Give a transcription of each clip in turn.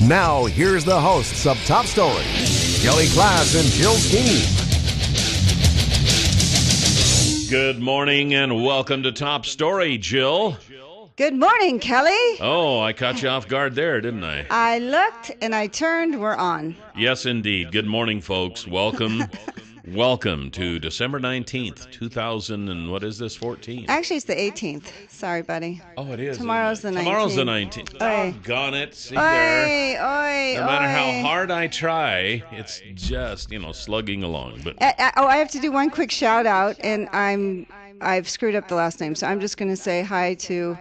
Now, here's the hosts of Top Story, KLIXcast and Jill Skeen. Good morning and welcome to Top Story, Jill. Good morning, Kelly. Oh, I caught you off guard there, didn't I? I looked and I turned. We're on. Yes, indeed. Good morning, folks. Welcome. Welcome to December 19th, 2000 and what is this, 14? Actually, it's the 18th. Sorry, buddy. Oh, it is. Tomorrow's the 19th. Tomorrow's the 19th. Doggone it. See Oi, there. oi, No matter oi. how hard I try, it's just, slugging along. But I have to do one quick shout out, and I've screwed up the last name, so I'm just going to say hi to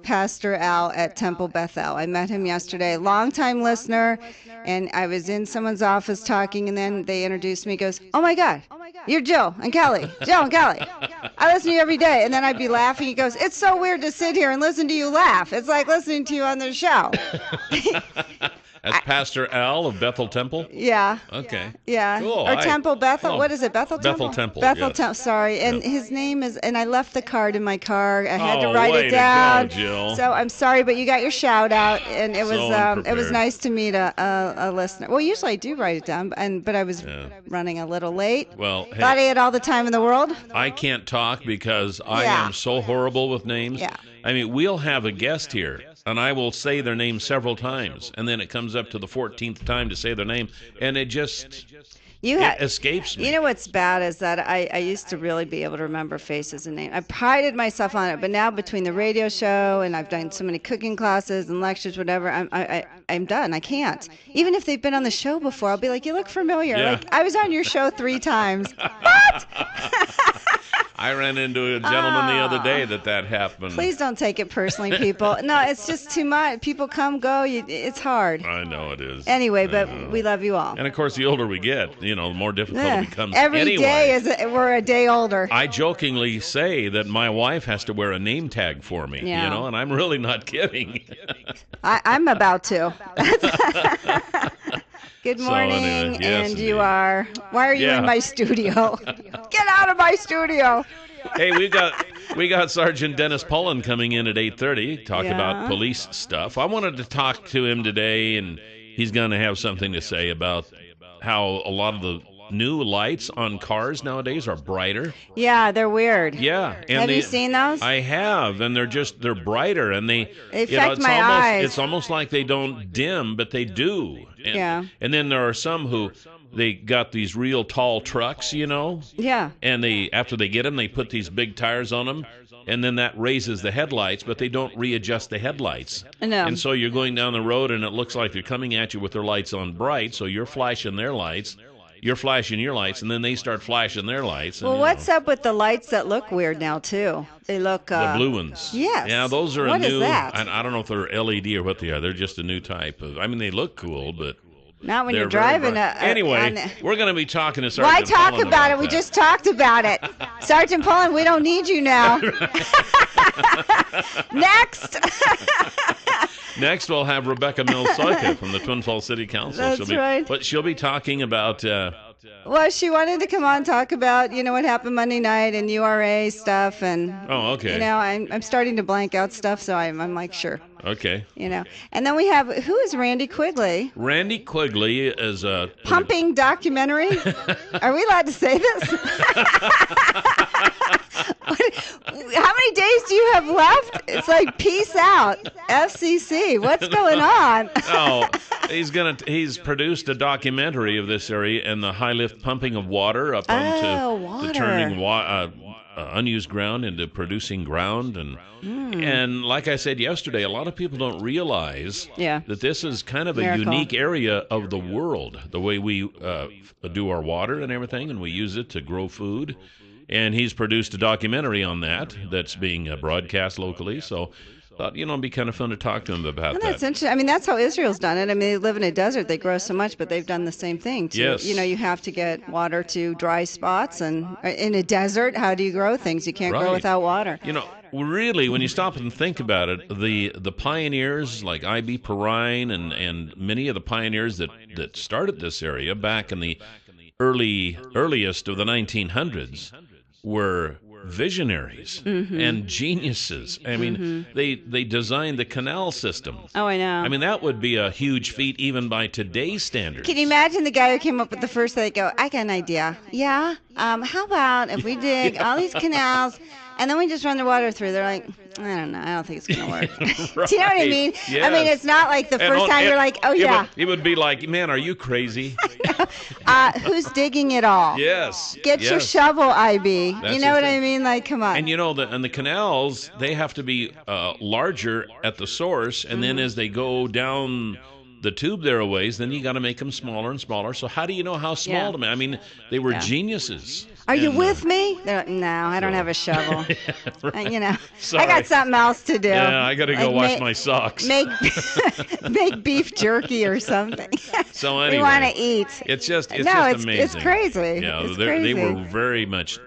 Pastor Al at Temple Bethel. I met him yesterday, longtime listener, and I was in someone's office talking, and then they introduced me. He goes, "Oh my God, you're Jill and Kelly. Jill and Kelly. I listen to you every day." And then I'd be laughing. He goes, "It's so weird to sit here and listen to you laugh. It's like listening to you on the show." that's Pastor Al of Bethel Temple? Yeah. Okay. Yeah. Cool. Or Temple Bethel. Hello. What is it? Bethel Temple? Bethel Temple, Bethel yes. Temple. Sorry. And Yeah. his name is, and I left the card in my car. I had to Oh, write way it to down. go, Jill. So I'm sorry, but you got your shout out, and it was So it was unprepared. nice to meet a listener. Well, usually I do write it down, but I was running a little late. Well, hey, Thought I had all the time in the world. I can't talk because I Yeah. am so horrible with names. Yeah. I mean, we'll have a guest here, and I will say their name several times, and then it comes up to the 14th time to say their name, and it just it escapes me. You know what's bad is that I used to really be able to remember faces and names. I prided myself on it, but now between the radio show and I've done so many cooking classes and lectures, whatever, I'm done. I can't. Even if they've been on the show before, I'll be like, "You look familiar." Yeah. Like, I was on your show 3 times. What? I ran into a gentleman the other day that happened. Please don't take it personally, people. No, it's just too much. People come, go. It's hard. I know it is. Anyway, but we love you all. And of course, the older we get, the more difficult it becomes. Every anyway, day we're a day older. I jokingly say that my wife has to wear a name tag for me, Yeah. and I'm really not kidding. I'm about to. Good So morning, anyway, yes, and you indeed. are. Why are you Yeah. in my studio? Get out of my studio! Hey, we got Sergeant Dennis Pullen coming in at 8:30. Talk about police stuff. I wanted to talk to him today, and he's going to have something to say about how a lot of the new lights on cars nowadays are brighter. Yeah, they're weird. Yeah, and Have you seen those? I have, and they're brighter, and they affect it's my almost, eyes. It's almost like they don't dim, but they do. And, Yeah. And then there are some who they got these real tall trucks, Yeah. and after they get them, they put these big tires on them, and then that raises the headlights, but they don't readjust the headlights. No. And so you're going down the road, and it looks like they're coming at you with their lights on bright, so you're flashing their lights. You're flashing your lights, and then they start flashing their lights. And, Well, what's up with the lights that look weird now too? They look the blue ones? Yes. Yeah, those are What a is new. that? I don't know if they're LED or what they are. They're just a new type of. I mean, they look cool, but not when they're you're very driving. bright. Anyway, we're going to be talking to Why Sergeant talk Pullen about it? We that. just talked about it. Sergeant Pullen, we don't need you now. Next. Next, we'll have Rebecca Mills-Soika from the Twin Falls City Council. That's right. But she'll be talking about. Well, she wanted to come on and talk about, what happened Monday night and URA stuff, and Oh, okay. I'm starting to blank out stuff, so I'm like, sure, Okay. And then we have, who is Randy Quigley? Randy Quigley is a Pumping documentary. Are we allowed to say this? How many days do you have left? It's like, peace out, FCC. What's going on? Oh, he's produced a documentary of this area and the high lift pumping of water up onto water. the turning unused ground into producing ground, and like I said yesterday, a lot of people don't realize that this is kind of a Miracle. unique area of the world, the way we do our water and everything, and we use it to grow food. And he's produced a documentary on that's being broadcast locally. So thought, it'd be kind of fun to talk to him about That's that. interesting. I mean, that's how Israel's done it. I mean, they live in a desert. They grow so much, but they've done the same thing. Yes. You have to get water to dry spots. And in a desert, how do you grow things? You can't grow Right. without water. Really, when you stop and think about it, the pioneers like I.B. Perrine and many of the pioneers that started this area back in the earliest of the 1900s were visionaries and geniuses. I mean, they designed the canal system. Oh, I know. I mean, that would be a huge feat even by today's standards. Can you imagine the guy who came up with the first thing? Go, I got an idea. Yeah. How about if we dig all these canals and then we just run the water through? They're like, I don't know. I don't think it's going to work. Right. Do you know what I mean? Yes. I mean, it's not like the first time you're like, oh, yeah. It would be like, man, are you crazy? Who's digging it all? Yes. Get your shovel, IB. That's you know what it. I mean? Like, come on. And the canals, they have to be larger at the source, and then as they go down the tube there a ways, then you got to make them smaller and smaller. So how do you know how small to make? I mean, they were geniuses. Are you with me? They're like, no, I don't have a shovel. Right. I got something else to do. Yeah, I got to go wash my socks. Make beef jerky or something. So anyway, we want to eat. It's just it's amazing. It's crazy. Yeah, it's they crazy. were very much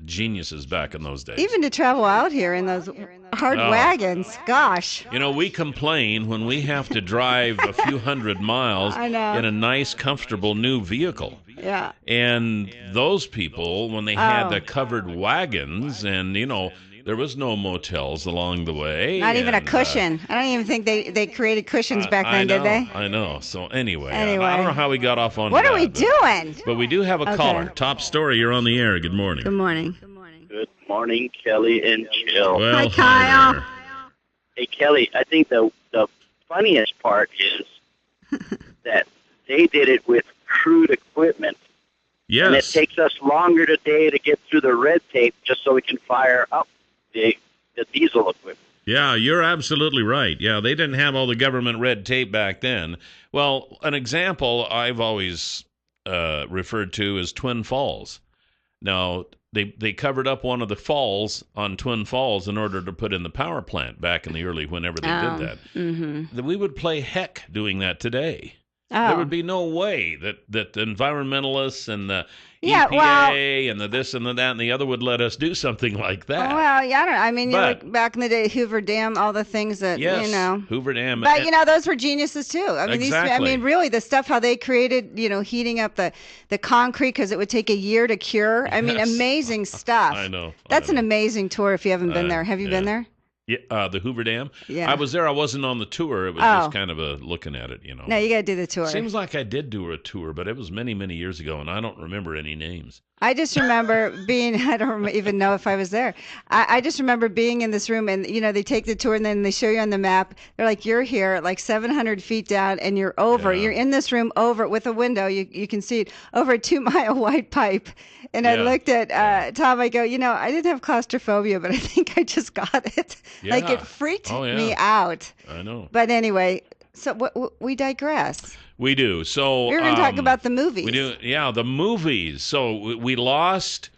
geniuses back in those days. Even to travel out here in those hard wagons, gosh. We complain when we have to drive a few hundred miles in a nice, comfortable new vehicle. Yeah. And those people, when they had the covered wagons, and there was no motels along the way. Not even a cushion. I don't even think they created cushions back then, did they? I know. So anyway, I don't know how we got off on that. What are we doing? But we do have a caller. Top story, you're on the air. Good morning. Good morning. Good morning, Kelly and Jill. Well, hi, Kyle. there. Hey, Kelly, I think the funniest part is that they did it with crude equipment. Yes. And it takes us longer today to get through the red tape just so we can fire up the diesel equipment. Yeah, you're absolutely right. Yeah, they didn't have all the government red tape back then. Well, an example I've always referred to is Twin Falls. Now, they covered up one of the falls on Twin Falls in order to put in the power plant back in the early whenever they did that. Mm-hmm. We would play heck doing that today. There would be no way that the environmentalists and the EPA and the this and the that and the other would let us do something like that. Well, yeah, I don't know. I mean, like back in the day, Hoover Dam, all the things that, Hoover Dam. But, those were geniuses, too. I mean, exactly. Really, the stuff, how they created, heating up the concrete because it would take a year to cure. I mean, amazing stuff. I know. That's an amazing tour if you haven't been there. Have you been there? Yeah, the Hoover Dam. Yeah. I was there. I wasn't on the tour. It was just kind of looking at it, No, you got to do the tour. Seems like I did do a tour, but it was many, many years ago, and I don't remember any names. I just remember I don't even know if I was there. I just remember being in this room, and, they take the tour, and then they show you on the map. They're like, you're here, like 700 feet down, and you're over. Yeah. You're in this room over with a window. You can see it over a 2-mile wide pipe. And I looked at Tom. I go, I didn't have claustrophobia, but I think I just got it. Yeah. Like, it freaked me out. I know. But anyway, so we digress. We do. So we're going to talk about the movies. We do. Yeah, the movies. So we lost.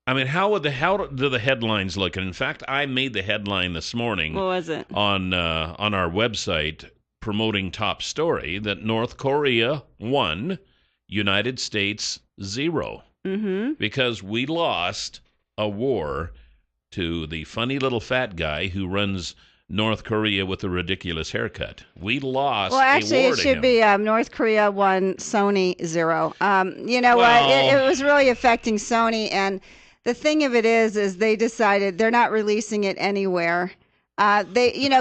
I mean, how do the headlines look? And in fact, I made the headline this morning. What was it? On our website promoting Top Story that North Korea 1, United States 0. Mm-hmm. Because we lost a war to the funny little fat guy who runs North Korea with a ridiculous haircut. We lost a war to him. Well, actually, it should be North Korea 1, Sony 0. You know what? It was really affecting Sony. And the thing of it is they decided they're not releasing it anywhere.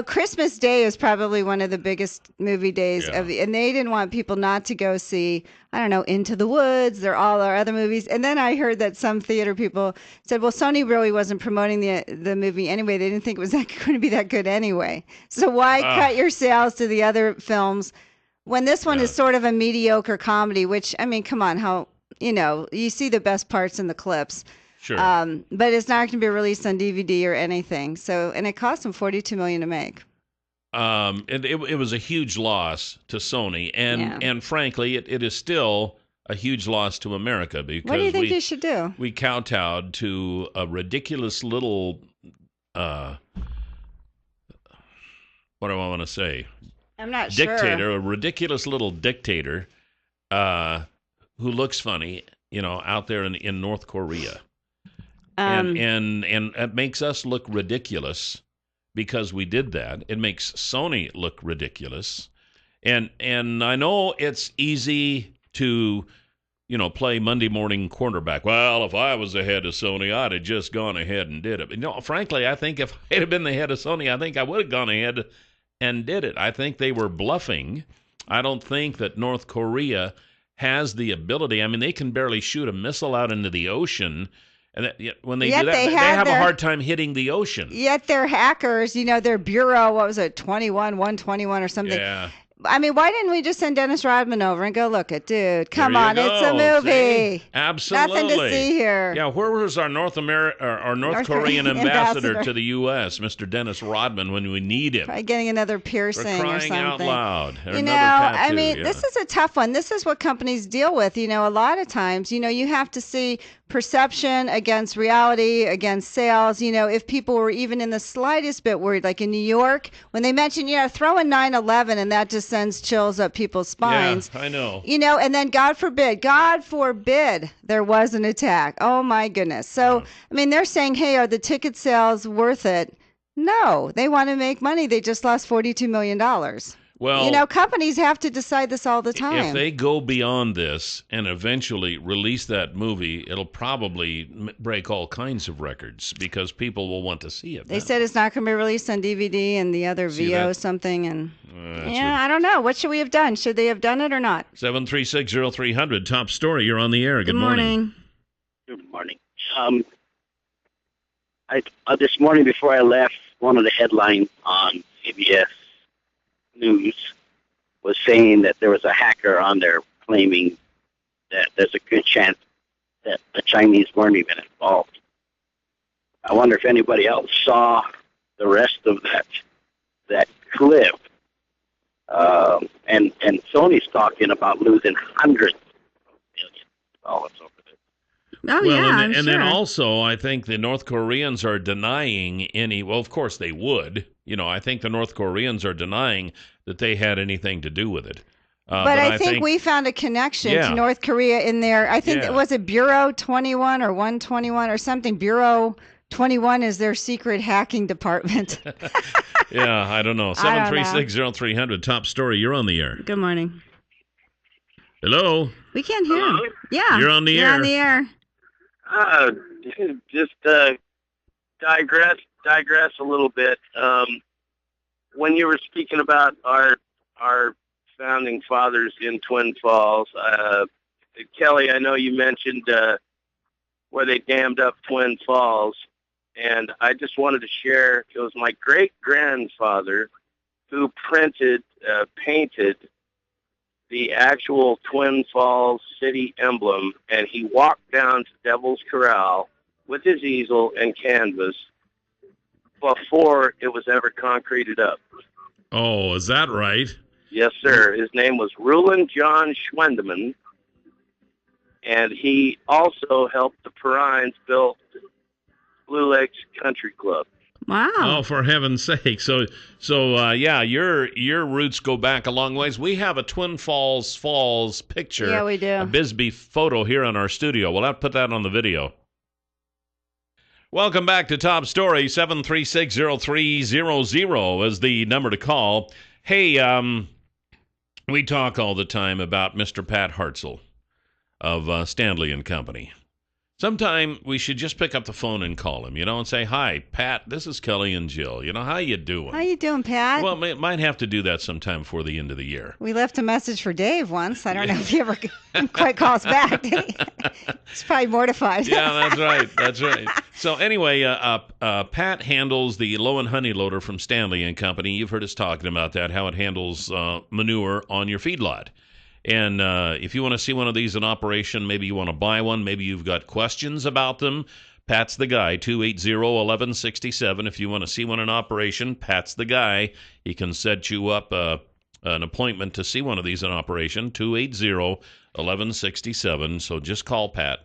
Christmas Day is probably one of the biggest movie days and they didn't want people not to go see, I don't know, Into the Woods or all our other movies. And then I heard that some theater people said, well, Sony really wasn't promoting the movie anyway. They didn't think it was going to be that good anyway. So why cut your sales to the other films when this one is sort of a mediocre comedy, which, I mean, come on, you see the best parts in the clips. Sure. But it's not going to be released on DVD or anything. So, and it cost them $42 million to make. It was a huge loss to Sony, and frankly, it is still a huge loss to America because what do you think you should do? We kowtowed to a ridiculous little what do I want to say? I'm not dictator, sure. A ridiculous little dictator who looks funny, out there in North Korea. And it makes us look ridiculous because we did that. It makes Sony look ridiculous. And I know it's easy to, play Monday morning quarterback. Well, if I was the head of Sony, I'd have just gone ahead and did it. But, frankly, I think if I had been the head of Sony, I think I would have gone ahead and did it. I think they were bluffing. I don't think that North Korea has the ability. I mean, they can barely shoot a missile out into the ocean. And when they do that, they have a hard time hitting the ocean. Yet their hackers, their bureau, what was it, 121 or something? Yeah. I mean, why didn't we just send Dennis Rodman over and go, look it, dude, come on, go. It's a movie. See? Absolutely. Nothing to see here. Yeah, where was our North Korean ambassador to the U.S., Mr. Dennis Rodman, when we need him? Try getting another piercing or something. Crying out loud. I mean, this is a tough one. This is what companies deal with. A lot of times, you have to see perception against reality, against sales. If people were even in the slightest bit worried, like in New York, when they mentioned, throw in 9/11 and that just sends chills up people's spines. Yeah, I know. And then God forbid, there was an attack. Oh my goodness. So, I mean, they're saying, hey, are the ticket sales worth it? No, they want to make money. They just lost $42 million. Well, companies have to decide this all the time. If they go beyond this and eventually release that movie, it'll probably break all kinds of records because people will want to see it. They said it's not going to be released on DVD and the other VO something. And I don't know. What should we have done? Should they have done it or not? 7360300, top story. You're on the air. Good morning. Good morning. This morning before I left, one of the headlines on CBS News was saying that there was a hacker on there claiming that there's a good chance that the Chinese weren't even involved. I wonder if anybody else saw the rest of that clip. And Sony's talking about losing hundreds of millions of dollars over this. Oh, yeah, and then also, I think the North Koreans are denying of course they would. I think the North Koreans are denying that they had anything to do with it. But I think we found a connection to North Korea in there. I think, was it Bureau 21 or 121 or something? Bureau 21 is their secret hacking department. Yeah, I don't know. 7360300, top story. You're on the air. Good morning. Hello? We can't hear him. Yeah. You're on the air. You're on the air. Just digress a little bit. When you were speaking about our founding fathers in Twin Falls, Kelly, I know you mentioned where they dammed up Twin Falls, and I just wanted to share, it was my great-grandfather who painted the actual Twin Falls city emblem, and he walked down to Devil's Corral with his easel and canvas before it was ever concreted up. Oh, is that right? Yes, sir. His name was Rulon John Schwendeman, and he also helped the Perrines build Blue Lakes Country Club. Wow. Oh, for heaven's sake. So your roots go back a long ways. We have a Twin Falls picture. Yeah, we do. A Bisbee photo here in our studio. We'll have to put that on the video. Welcome back to Top Story. 7360300 is the number to call. Hey, we talk all the time about Mr. Pat Hartzell of Stanley and Company. Sometime we should just pick up the phone and call him, and say, "Hi, Pat, this is Kelly and Jill. How you doing?" How you doing, Pat? Well, might have to do that sometime before the end of the year. We left a message for Dave once. I don't know if he ever quite calls back. He's probably mortified. Yeah, that's right. So anyway, Pat handles the Low and Honey Loader from Stanley and Company. You've heard us talking about that, how it handles manure on your feedlot. And if you want to see one of these in operation, maybe you want to buy one, maybe you've got questions about them, Pat's the guy, 280-1167. If you want to see one in operation, Pat's the guy. He can set you up an appointment to see one of these in operation, 280-1167. So just call Pat.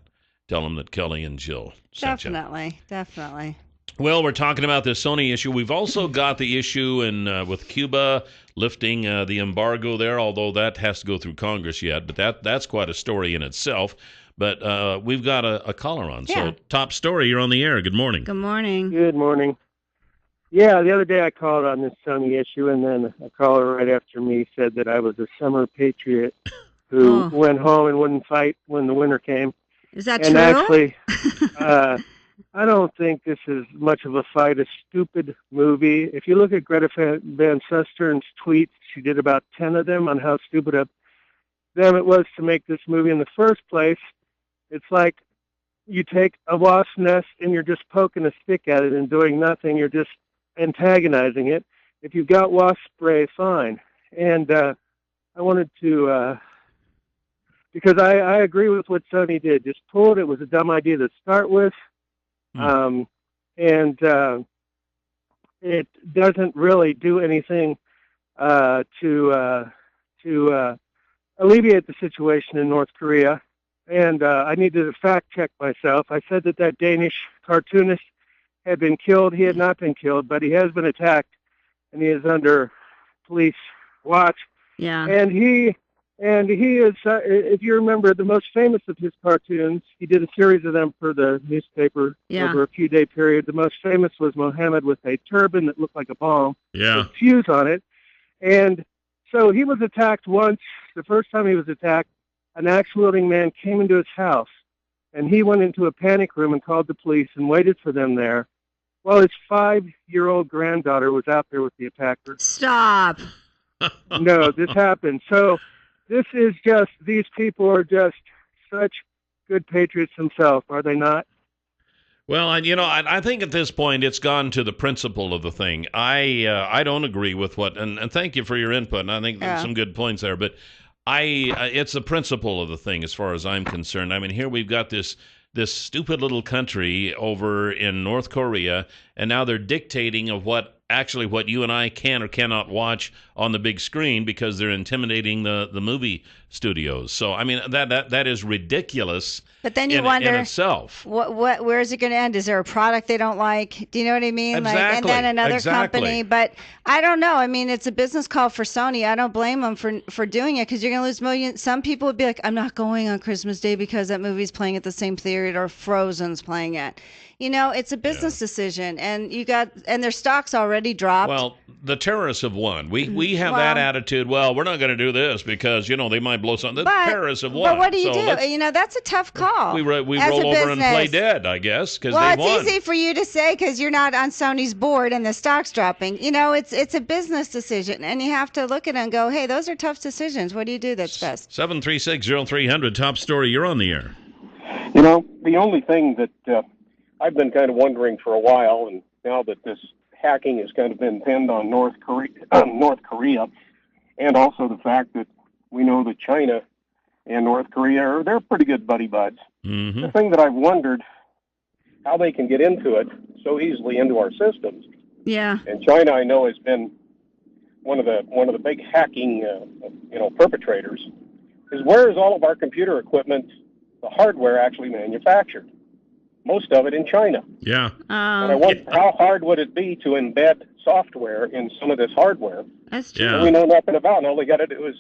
Tell him that Kelly and Jill sent you. Definitely. Well, we're talking about this Sony issue. We've also got the issue with Cuba lifting the embargo there, although that has to go through Congress yet. But that's quite a story in itself. But we've got a caller on. Yeah. So, top story, you're on the air. Good morning. Good morning. Good morning. Yeah, the other day I called on this Sony issue, and then a caller right after me said that I was a summer patriot. who went home and wouldn't fight when the winter came. Is that and true? Actually, I don't think this is much of a fight, a stupid movie. If you look at Greta Van Sustern's tweets, she did about 10 of them on how stupid of them it was to make this movie in the first place. It's like you take a wasp nest and you're just poking a stick at it and doing nothing. You're just antagonizing it. If you've got wasp spray, fine. And I wanted to, because I agree with what Sony did. Just pull it. It was a dumb idea to start with. And it doesn't really do anything to alleviate the situation in North Korea. And I needed to fact check myself. I said that Danish cartoonist had been killed. He had not been killed, but he has been attacked, and he is under police watch. Yeah. And he is, if you remember, the most famous of his cartoons. He did a series of them for the newspaper over a few-day period. The most famous was Mohammed with a turban that looked like a bomb with a fuse on it. And so he was attacked once. The first time he was attacked, an axe-wielding man came into his house, and he went into a panic room and called the police and waited for them there while his 5-year-old granddaughter was out there with the attacker. Stop. No, this happened. So this is just, these people are just such good patriots themselves, are they not? Well, I think at this point it's gone to the principle of the thing. I don't agree with what, and thank you for your input, and I think there's some good points there, but it's the principle of the thing as far as I'm concerned. I mean, here we've got this stupid little country over in North Korea, and now they're dictating of what you and I can or cannot watch on the big screen because they're intimidating the movie studios. So, I mean, that is ridiculous. But then you wonder, in itself, where is it going to end? Is there a product they don't like? Do you know what I mean? Exactly. And then another company. But I don't know. I mean, it's a business call for Sony. I don't blame them for doing it because you're going to lose millions. Some people would be like, I'm not going on Christmas Day because that movie's playing at the same theater or Frozen's playing it. It's a business decision, and their stock's already dropped. Well, the terrorists have won. We have that attitude. Well, we're not going to do this because they might blow something. The terrorists have won. But what do you do? That's a tough call. We roll over and play dead, I guess, because they won. Well, it's easy for you to say because you're not on Sony's board and the stock's dropping. It's a business decision, and you have to look at it and go, hey, those are tough decisions. What do you do that's best? 736-0300, top story. You're on the air. The only thing that I've been kind of wondering for a while, and now that this hacking has kind of been pinned on North Korea, and also the fact that we know that China and North Korea they're pretty good buddy buds. Mm-hmm. The thing that I've wondered how they can get into it so easily into our systems. Yeah. And China, I know, has been one of the big hacking perpetrators. Is where is all of our computer equipment, the hardware actually manufactured? Most of it in China. Yeah. And I wonder how hard would it be to embed software in some of this hardware That's true. that we know nothing about, and all we got to do is,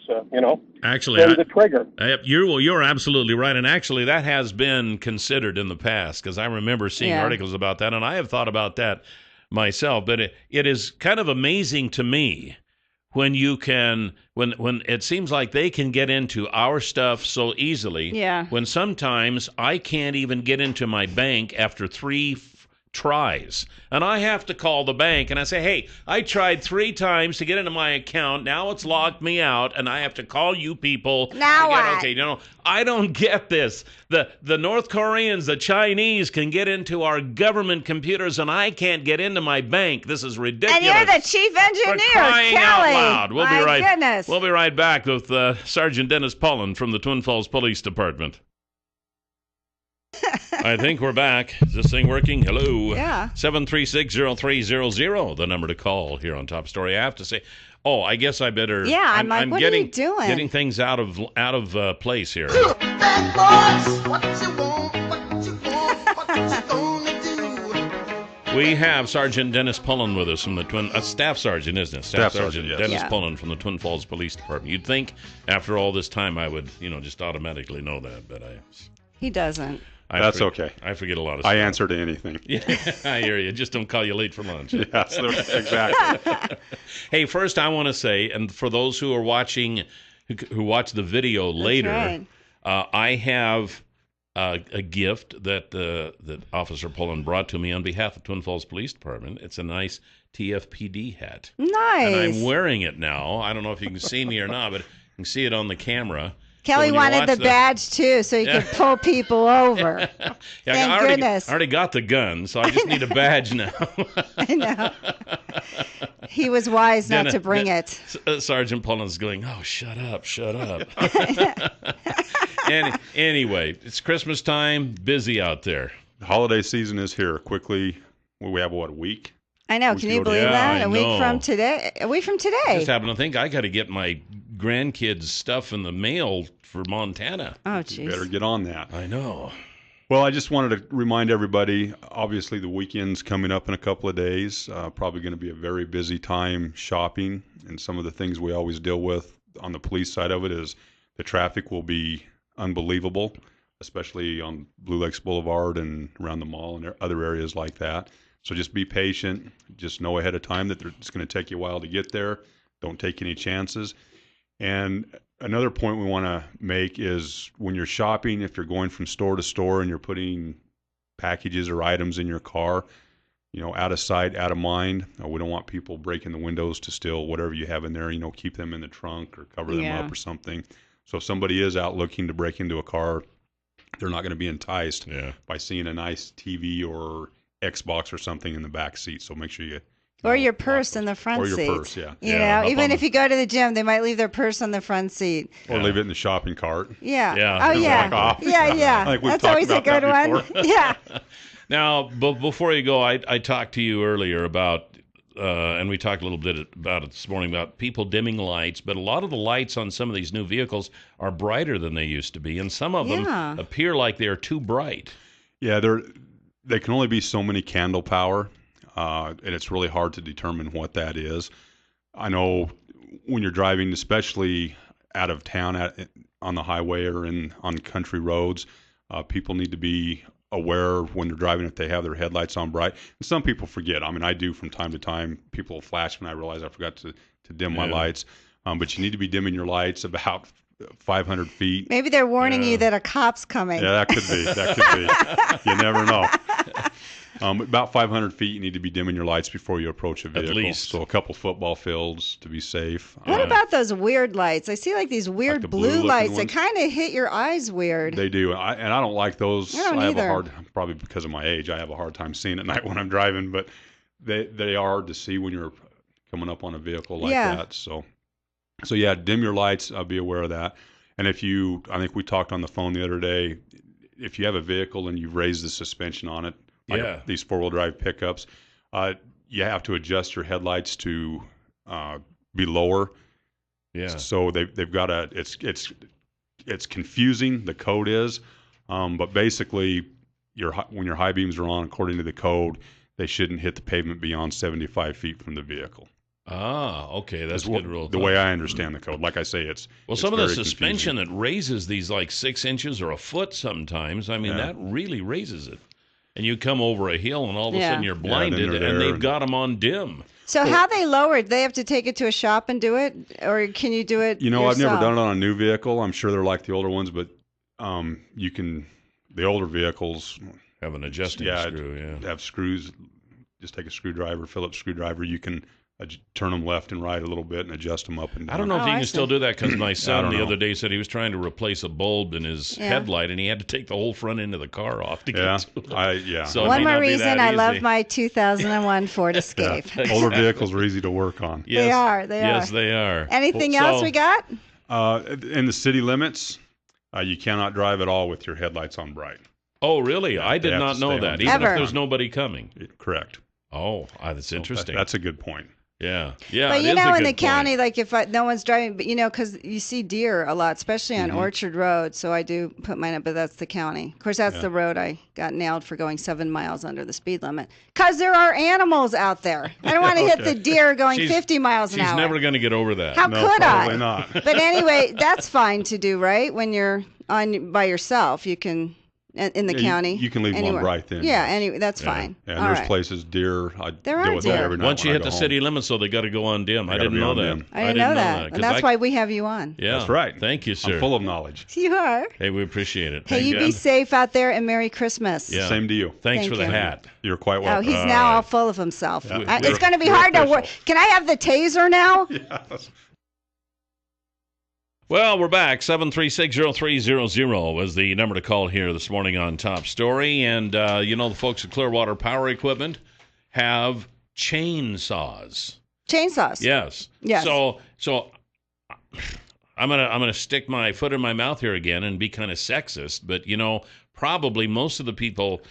actually, send the trigger. You're absolutely right, and actually that has been considered in the past, because I remember seeing articles about that, and I have thought about that myself, but it is kind of amazing to me when you can, when it seems like they can get into our stuff so easily. Yeah. When sometimes I can't even get into my bank after 3 tries. And I have to call the bank and I say, hey, I tried 3 times to get into my account. Now it's locked me out and I have to call you people. Now what? Okay, I don't get this. The North Koreans, the Chinese can get into our government computers and I can't get into my bank. This is ridiculous. And you're the chief engineer, For crying Kelly. out loud. Goodness. We'll be right back with Sergeant Dennis Pullen from the Twin Falls Police Department. I think we're back. Is this thing working? Hello. Yeah. 736-0300, the number to call here on Top Story. I have to say, I guess I better. Yeah, I'm like, what are you doing? Getting things out of place here. We have Sergeant Dennis Pullen with us from the Staff Sergeant, isn't it? Staff Sergeant, yes. Dennis Pullen from the Twin Falls Police Department. You'd think after all this time I would, just automatically know that, but He doesn't. That's okay. I forget a lot of stuff. I answer to anything. Yeah, I hear you. Just don't call you late for lunch. Yes, exactly. Hey, first I want to say, and for those who are watching who watch the video later, right. I have a gift that Officer Pullen brought to me on behalf of Twin Falls Police Department. It's a nice TFPD hat. Nice. And I'm wearing it now. I don't know if you can see me or not, but you can see it on the camera. Kelly wanted the badge too, so you could pull people over. Thank goodness. I already got the gun, so I just need a badge now. I know. He was wise not to bring it. Sergeant Pullen's going, oh, shut up. Anyway, it's Christmas time, busy out there. The holiday season is here. Quickly, we have, a week? I know. Can you believe that? A week from today. I just happen to think I got to get my grandkids' stuff in the mail for Montana. Oh, You jeez. better get on that. I know. Well, I just wanted to remind everybody, obviously the weekend's coming up in a couple of days. Probably going to be a very busy time shopping. And some of the things we always deal with on the police side of it is the traffic will be unbelievable, especially on Blue Lakes Boulevard and around the mall and other areas like that. So just be patient. Just know ahead of time that it's going to take you a while to get there. Don't take any chances. And another point we want to make is when you're shopping, if you're going from store to store and you're putting packages or items in your car, out of sight, out of mind. We don't want people breaking the windows to steal whatever you have in there. Keep them in the trunk or cover them up or something. So if somebody is out looking to break into a car, they're not going to be enticed by seeing a nice TV or Xbox or something in the back seat. So make sure you or your purse in the front seat. Or your purse, yeah. Even if you go to the gym, they might leave their purse on the front seat. Or leave it in the shopping cart. Yeah. Yeah. Oh, yeah. Yeah. I think we've That's talked always a about good that one. before. Yeah. Now, before you go, I talked to you earlier about, and we talked a little bit about it this morning, about people dimming lights, but a lot of the lights on some of these new vehicles are brighter than they used to be, and some of them appear like they're too bright. Yeah, they can only be so many candle power. And it's really hard to determine what that is. I know when you're driving, especially out of town on the highway or on country roads, people need to be aware when they're driving if they have their headlights on bright. And some people forget. I mean, I do from time to time. People will flash when I realize I forgot to dim my lights. But you need to be dimming your lights about 500 feet. Maybe they're warning you that a cop's coming. Yeah, that could be. You never know. About 500 feet, you need to be dimming your lights before you approach a vehicle. At least. So a couple football fields to be safe. What about those weird lights? I see like these weird the blue blue-looking lights that ones? kind of hit your eyes weird. They do. I don't like those. I don't have either. probably because of my age, I have a hard time seeing at night when I'm driving, but they are hard to see when you're coming up on a vehicle like that. So yeah, dim your lights. Be aware of that. And I think we talked on the phone the other day, if you have a vehicle and you've raised the suspension on it, these four-wheel drive pickups, you have to adjust your headlights to be lower. Yeah. So they've got it's confusing. The code is, but basically, when your high beams are on, according to the code, they shouldn't hit the pavement beyond 75 feet from the vehicle. Ah, okay, that's a good rule. The way I understand the code, like I say, it's some of the very suspension confusing. that raises these like 6 inches or a foot sometimes. I mean, that really raises it. And you come over a hill, and all of a sudden you're blinded, and they've got them on dim. So how they lower it? They have to take it to a shop and do it, or can you do it? I've never yourself? done it on a new vehicle. I'm sure they're like the older ones, but you can. The older vehicles Have an adjusting screw, have screws. Just take a screwdriver, Phillips screwdriver. You can turn them left and right a little bit and adjust them up and down. I don't know if you I can see. still do that because my son the know. other day said he was trying to replace a bulb in his headlight, and he had to take the whole front end of the car off to get to it. So it One may more not be reason that I easy. love my 2001 Ford Escape. Older vehicles are easy to work on. Yes. They are. They Yes, are. they are. Anything else we got? In the city limits, you cannot drive at all with your headlights on bright. Oh, really? I did have not to know stay that, on. even Ever. if there's nobody coming. Correct. Oh, that's interesting. That's a good point. Yeah. But it you is know, a in the good county, point. like if no one's driving, but because you see deer a lot, especially on Orchard Road. So I do put mine up, but that's the county. Of course, that's the road I got nailed for going 7 miles under the speed limit. Because there are animals out there. I don't want to hit the deer going 50 miles an hour. She's never going to get over that. How No, could probably I? not. But anyway, that's fine to do, right? When you're by yourself, you can in the county. You can leave anywhere. one right then. Yeah, anyway, that's fine. Yeah, and All there's right. places, deer. I There deal are with deer. that every night. Once you when I hit the go city home. limits, so they got to go on dim. I gotta didn't be know on that. dim. I didn't know that. 'cause And that's why we have you on. Yeah, That's right. Thank you, sir. I'm full of knowledge. You are. Hey, we appreciate it. Hey, Thank you be safe out there, and Merry Christmas. Yeah. Same to you. Thanks Thank for the you. hat. You're quite Oh, welcome. he's All now all right. full of himself. Yeah. It's going to be You're hard to official. work. Can I have the taser now? Yes. Well, we're back. 7360300 is the number to call here this morning on Top Story. And, the folks at Clearwater Power Equipment have chainsaws. Chainsaws. Yes. Yes. So I'm gonna stick my foot in my mouth here again and be kind of sexist, but, probably most of the people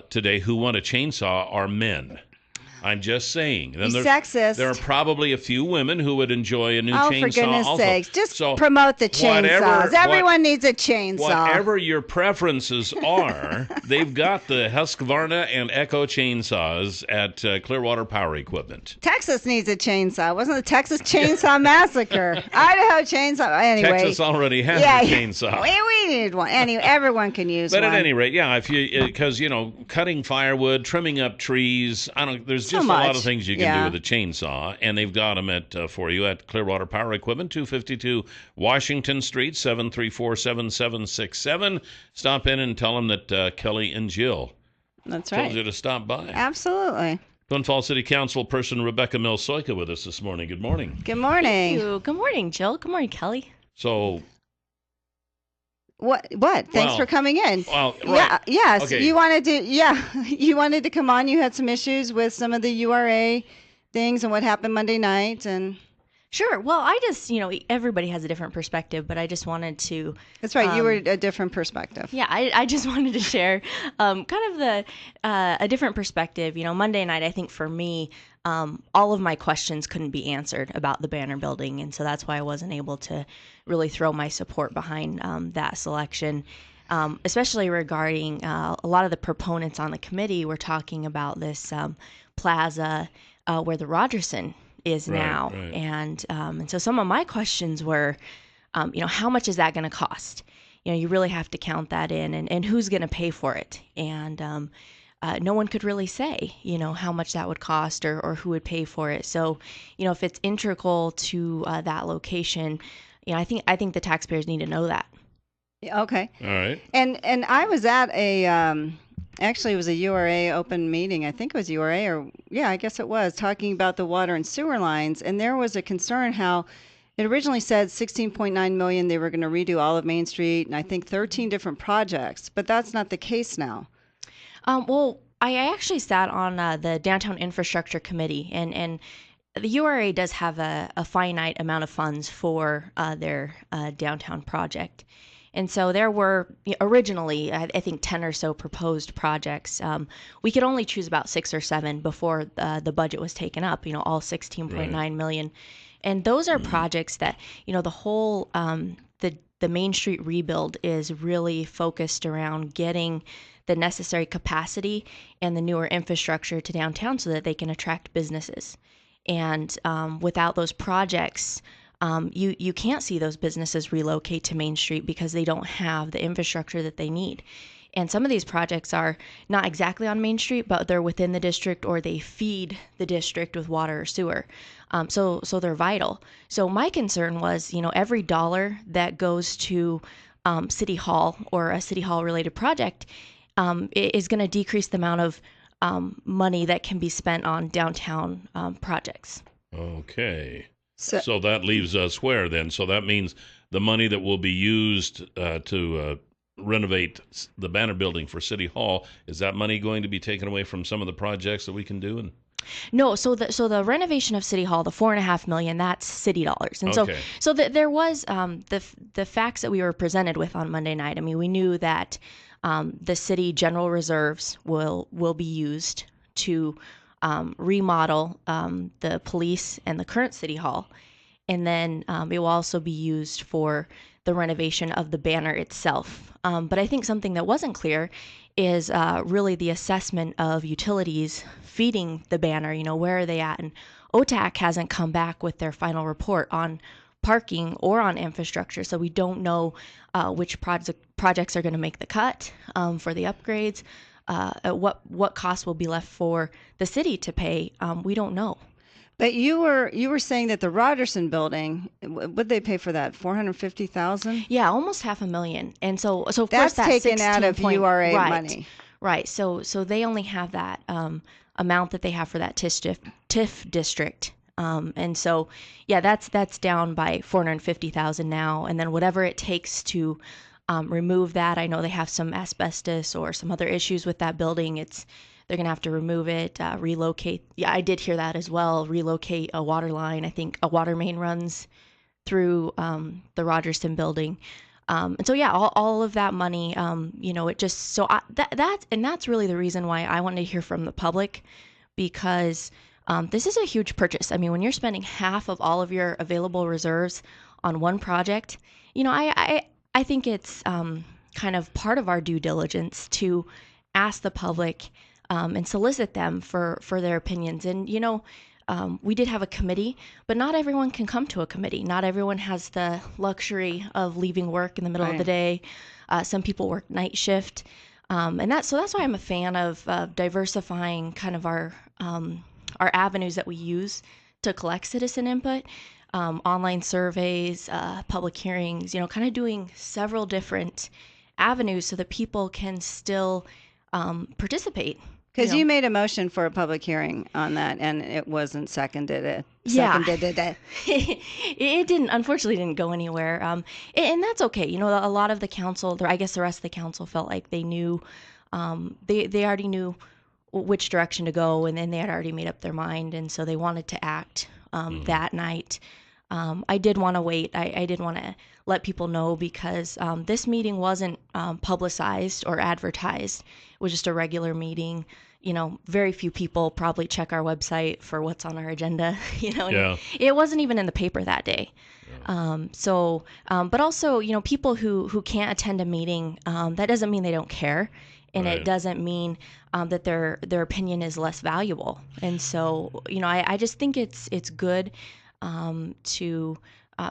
today who want a chainsaw are men. I'm just saying. Then Sexist. There are probably a few women who would enjoy a new Oh, chainsaw for goodness also. sakes. Just So promote the chainsaws. Everyone needs a chainsaw. Whatever your preferences are, they've got the Husqvarna and Echo chainsaws at Clearwater Power Equipment. Texas needs a chainsaw. Wasn't the Texas Chainsaw Massacre? Idaho Chainsaw. Anyway. Texas already has a chainsaw. We needed one. Anyway, everyone can use But one. at any rate, yeah, because cutting firewood, trimming up trees, there's just a lot of things you can do with a chainsaw, and they've got them for you at Clearwater Power Equipment, 252 Washington Street, 734-7767. Stop in and tell them that Kelly and Jill That's told right. you to stop by. Absolutely. Twin Falls City Council person Rebecca Milsoika with us this morning. Good morning. Good morning. Thank you. Good morning, Jill. Good morning, Kelly. So, What? Thanks for coming in. well, right. Yeah. Yes. Okay. You wanted to. Yeah. You wanted to come on. You had some issues with some of the URA things and what happened Monday night, and Sure. Well, I just, everybody has a different perspective, but I just wanted to. that's right. You were a different perspective. Yeah, I just wanted to share kind of a different perspective. Monday night, I think for me, all of my questions couldn't be answered about the banner building, and so that's why I wasn't able to really throw my support behind that selection. Especially regarding a lot of the proponents on the committee were talking about this plaza where the Rogerson is now. Right. And so some of my questions were, how much is that going to cost? You really have to count that in, and who's going to pay for it? And no one could really say, how much that would cost or who would pay for it. So, if it's integral to that location, I think the taxpayers need to know that. Okay. All right. And I was at a actually it was a URA open meeting. I think it was URA I guess it was, talking about the water and sewer lines, and there was a concern how it originally said 16.9 million they were going to redo all of Main Street and I think 13 different projects, but that's not the case now. Well, I actually sat on the Downtown Infrastructure Committee, and the URA does have a finite amount of funds for their downtown project. And so there were originally, I think, 10 or so proposed projects. We could only choose about 6 or 7 before the budget was taken up, all 16.9 million. And those are projects that, the whole, the Main Street rebuild is really focused around getting the necessary capacity and the newer infrastructure to downtown so that they can attract businesses. And without those projects, you can't see those businesses relocate to Main Street because they don't have the infrastructure that they need. And some of these projects are not exactly on Main Street, but they're within the district or they feed the district with water or sewer. So they're vital. So my concern was, every dollar that goes to City Hall or a City Hall related project is going to decrease the amount of money that can be spent on downtown projects. Okay. So that leaves us where then? So that means the money that will be used to renovate the banner building for City Hall, is that money going to be taken away from some of the projects that we can do? No, so the renovation of City Hall, the $4.5 million, that's city dollars, and Okay. so there was the facts that we were presented with on Monday night. I mean, we knew that the city general reserves will be used to remodel the police and the current City Hall. And then it will also be used for the renovation of the banner itself. But I think something that wasn't clear is really the assessment of utilities feeding the banner. Where are they at? And OTAC hasn't come back with their final report on parking or on infrastructure. So we don't know which projects are going to make the cut for the upgrades. What costs will be left for the city to pay? We don't know. But you were saying that the Rogerson building, would they pay for that? $450,000? Yeah, almost $500,000. And so of that's course taken out of URA money. Right. So they only have that amount that they have for that TIF district. And so, yeah, that's down by $450,000 now. And then whatever it takes to remove that, I know they have some asbestos or some other issues with that building. They're going to have to remove it, relocate. Yeah, I did hear that as well. Relocate a water line. I think a water main runs through the Rogerson building. And so, yeah, all of that money, it just, so that's really the reason why I wanted to hear from the public, because this is a huge purchase. I mean, when you're spending half of all of your available reserves on one project, I think it's kind of part of our due diligence to ask the public and solicit them for their opinions. And, we did have a committee, but not everyone can come to a committee. Not everyone has the luxury of leaving work in the middle of the day. Some people work night shift. And that's why I'm a fan of diversifying kind of our avenues that we use to collect citizen input. Online surveys, public hearings, kind of doing several different avenues so that people can still participate. Because you made a motion for a public hearing on that, and it wasn't seconded. It didn't, unfortunately, didn't go anywhere. And that's okay. A lot of the council, I guess the rest of the council felt like they knew, they already knew which direction to go, and then they had already made up their mind, and so they wanted to act that night. I did want to wait. I did want to let people know because this meeting wasn't publicized or advertised. It was just a regular meeting. Very few people probably check our website for what's on our agenda. It wasn't even in the paper that day. Yeah. But also, people who can't attend a meeting, that doesn't mean they don't care. And It doesn't mean that their opinion is less valuable. And so, I just think it's good to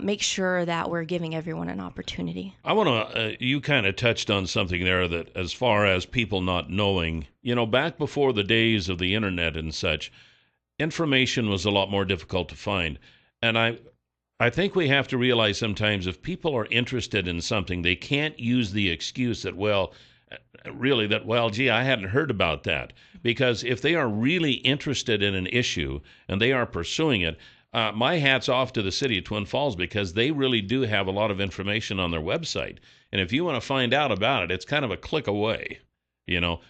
make sure that we're giving everyone an opportunity. I want to, you kind of touched on something there that as far as people not knowing, back before the days of the internet and such, information was a lot more difficult to find. And I think we have to realize sometimes if people are interested in something, they can't use the excuse that, gee, I hadn't heard about that. Because if they are really interested in an issue and they are pursuing it, my hat's off to the city of Twin Falls because they really do have a lot of information on their website. And if you want to find out about it, it's kind of a click away.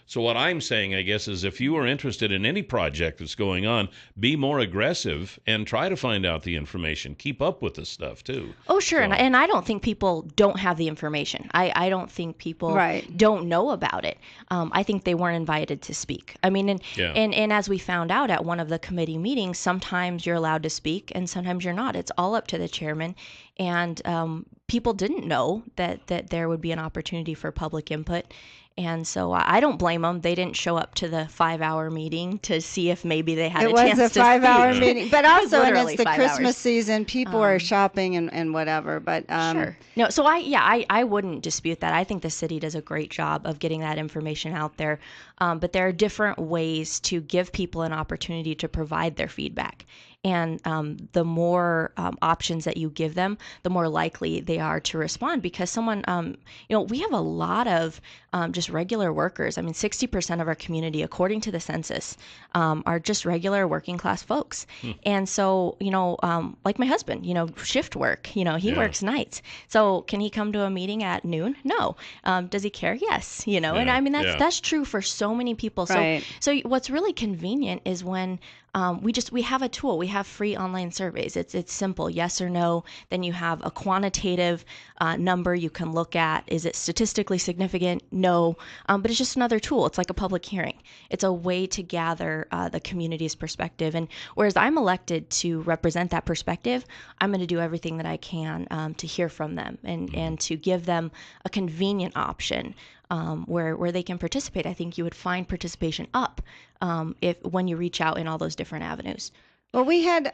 So what I'm saying, I guess, is if you are interested in any project that's going on, be more aggressive and try to find out the information. Keep up with the stuff, too. Oh, sure. So. And I don't think people don't have the information. I don't think people don't know about it. I think they weren't invited to speak. I mean, and as we found out at one of the committee meetings, sometimes you're allowed to speak and sometimes you're not. It's all up to the chairman. And people didn't know that there would be an opportunity for public input. And so I don't blame them. They didn't show up to the 5-hour meeting to see if maybe they had a chance to speak. It was a 5-hour meeting. But also, and it's the Christmas season. People are shopping and whatever. But sure. No, so I wouldn't dispute that. I think the city does a great job of getting that information out there. But there are different ways to give people an opportunity to provide their feedback. And the more options that you give them, the more likely they are to respond because someone, we have a lot of just regular workers. I mean, 60% of our community, according to the census, are just regular working class folks. And so, like my husband, shift work, he works nights. So can he come to a meeting at noon? No. Does he care? Yes. And I mean, that's true for so many people. So what's really convenient is when we have a tool. We have free online surveys. It's simple, yes or no. Then you have a quantitative number you can look at. Is it statistically significant? No. But it's just another tool. It's like a public hearing. It's a way to gather the community's perspective. And whereas I'm elected to represent that perspective, I'm going to do everything that I can to hear from them and to give them a convenient option. Where they can participate. I think you would find participation up when you reach out in all those different avenues. Well, we had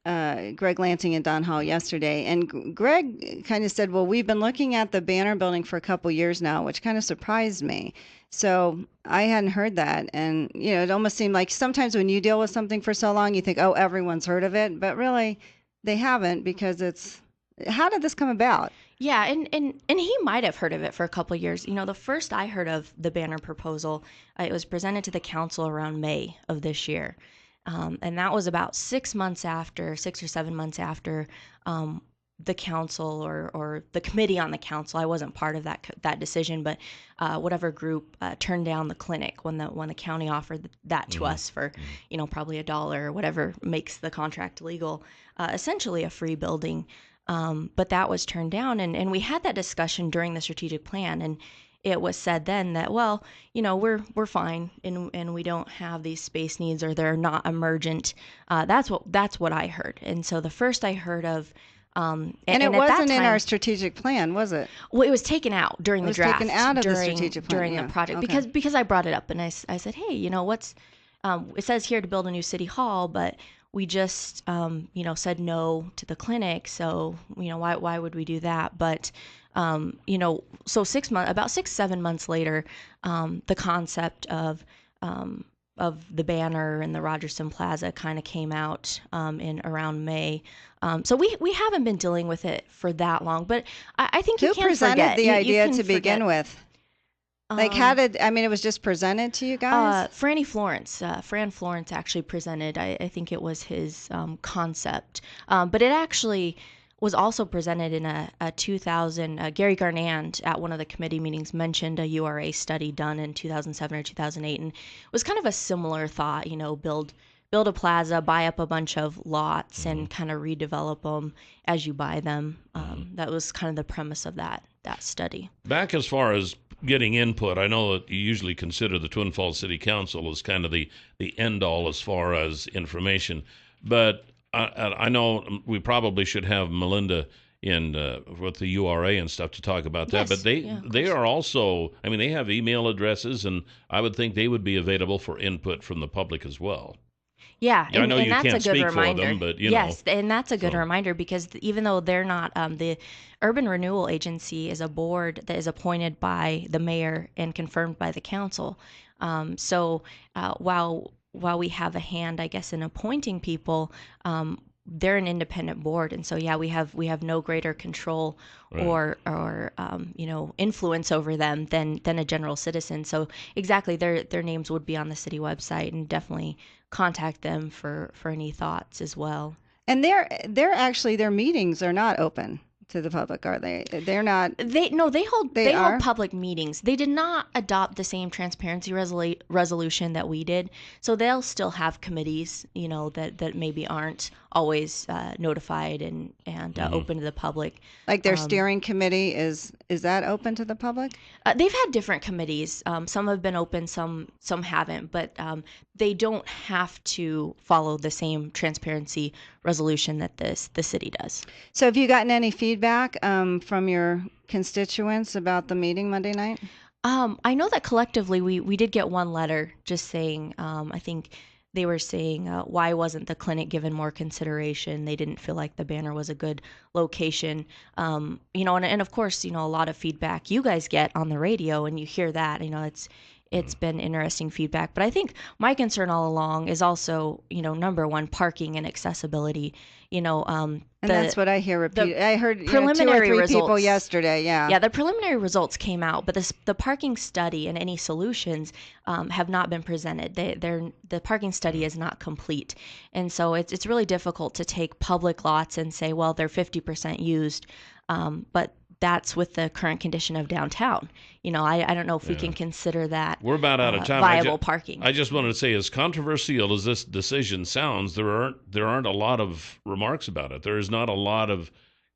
Greg Lansing and Don Hall yesterday, and Greg kind of said, well, we've been looking at the banner building for a couple years now, which kind of surprised me. So I hadn't heard that. And, it almost seemed like sometimes when you deal with something for so long, you think, oh, everyone's heard of it. But really, they haven't, because how did this come about? Yeah, and he might have heard of it for a couple of years. The first I heard of the banner proposal, it was presented to the council around May of this year. And that was about 6 or 7 months after the council or the committee on the council. I wasn't part of that decision, but whatever group turned down the clinic when the county offered that to us for probably $1 or whatever makes the contract legal, essentially a free building. But that was turned down, and we had that discussion during the strategic plan, and it was said then that, well, we're fine, and we don't have these space needs, or they're not emergent. That's what I heard. And so the first I heard of, and it wasn't in our strategic plan, was it? Well, it was taken out during the draft. Taken out of the strategic plan during the project, because I brought it up, and I said, hey, what's it says here to build a new city hall, but we just said no to the clinic, so why would we do that? But so about 6-7 months later, the concept of the banner and the Rogerson Plaza kind of came out in around May. So we haven't been dealing with it for that long, but I think you can't forget. Who presented the idea to begin with? Like, it was just presented to you guys? Fran Florence actually presented. I think it was his concept. But it actually was also presented in a 2000, Gary Garnand at one of the committee meetings mentioned a URA study done in 2007 or 2008. And it was kind of a similar thought, build a plaza, buy up a bunch of lots, and kind of redevelop them as you buy them. That was kind of the premise of that study. Back as far as getting input, I know that you usually consider the Twin Falls City Council as kind of the end all as far as information, but I know we probably should have Melinda in with the URA and stuff to talk about that. Yes, but they are also, they have email addresses, and I would think they would be available for input from the public as well. Yeah, I know you that's can't a good speak reminder. for them, but yes, and that's a good reminder, because even though they're not, the Urban Renewal Agency is a board that is appointed by the mayor and confirmed by the council. So while we have a hand, I guess, in appointing people, they're an independent board, and so we have no greater control or influence over them than a general citizen. So exactly, their names would be on the city website, and definitely contact them for any thoughts as well. And their meetings are not open to the public, are they? They're not. They hold public meetings. They did not adopt the same transparency resolution that we did, so they'll still have committees, that maybe aren't always notified and open to the public. Like their steering committee is that open to the public? They've had different committees. Some have been open, some haven't, but they don't have to follow the same transparency resolution that the city does. So have you gotten any feedback from your constituents about the meeting Monday night? I know that collectively we did get one letter just saying, I think they were saying, why wasn't the clinic given more consideration? They didn't feel like the banner was a good location. And of course, a lot of feedback you guys get on the radio, and you hear that, it's been interesting feedback. But I think my concern all along is also, number one, parking and accessibility. And that's what I hear repeated. I heard preliminary 2 or 3 results, people yesterday. Yeah, the preliminary results came out, but the parking study and any solutions have not been presented. The parking study is not complete, and so it's really difficult to take public lots and say, well, they're 50% used, but that's with the current condition of downtown. I don't know if we can consider that. We're about out of time. Viable parking. I just wanted to say, as controversial as this decision sounds, there aren't a lot of remarks about it. There is not a lot of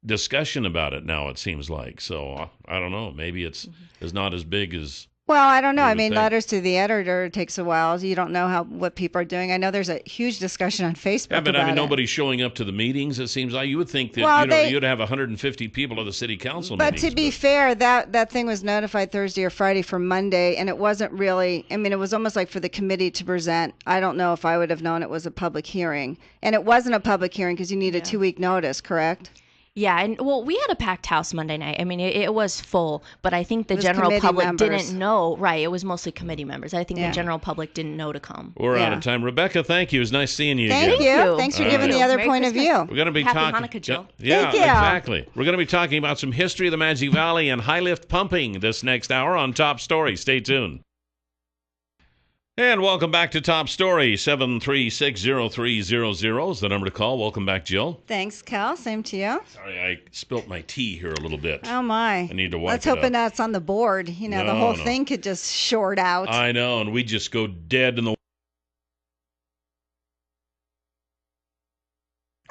discussion about it now, it seems like. So I don't know. Maybe it's not as big as Well, I don't know. You I would mean, think. letters to the editor takes a while. You don't know what people are doing. I know there's a huge discussion on Facebook Yeah, but about I mean, it. nobody's showing up to the meetings. It seems like you would think that Well, you'd have 150 people at the city council But meetings. to be fair, that thing was notified Thursday or Friday for Monday, and it wasn't really. I mean, it was almost like for the committee to present. I don't know if I would have known it was a public hearing, and it wasn't a public hearing because you need a 2-week notice, correct? Yeah, and well, we had a packed house Monday night. I mean, it was full, but I think the It was general committee public members. didn't know. Right, it was mostly committee members. I think Yeah. the general public didn't know to come. We're out Yeah. of time. Rebecca, thank you. It was nice seeing you Thank again. you. Thanks for All giving right. the other Merry point Christmas. of view. We're going to be Happy talking. Hanukkah, Jill. Yeah, Thank you. exactly. We're going to be talking about some history of the Magic Valley and high lift pumping this next hour on Top Story. Stay tuned. And welcome back to Top Story. 7360300 is the number to call. Welcome back, Jill. Thanks, Cal. Same to you. Sorry, I spilt my tea here a little bit. Oh my! I need to wipe Let's it hope up. that's on the board. You know, the No, whole no. thing could just short out. I know, and we just go dead in the...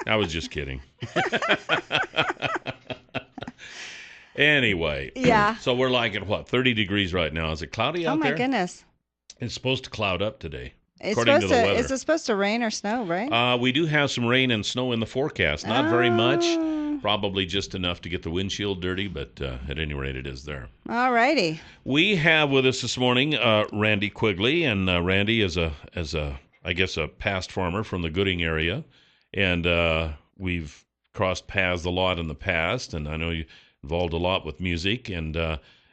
I was just kidding. Anyway. Yeah. So we're like at what, 30 degrees right now. Is it cloudy out Oh my there? goodness! It's supposed to cloud up today, It's according to supposed the to. weather. Is it supposed to rain or snow? Right? We do have some rain and snow in the forecast. Not very much. Oh. Probably just enough to get the windshield dirty, but at any rate, it is there. All righty. We have with us this morning Randy Quigley, and Randy is a past farmer from the Gooding area, and we've crossed paths a lot in the past, and I know you involved a lot with music, and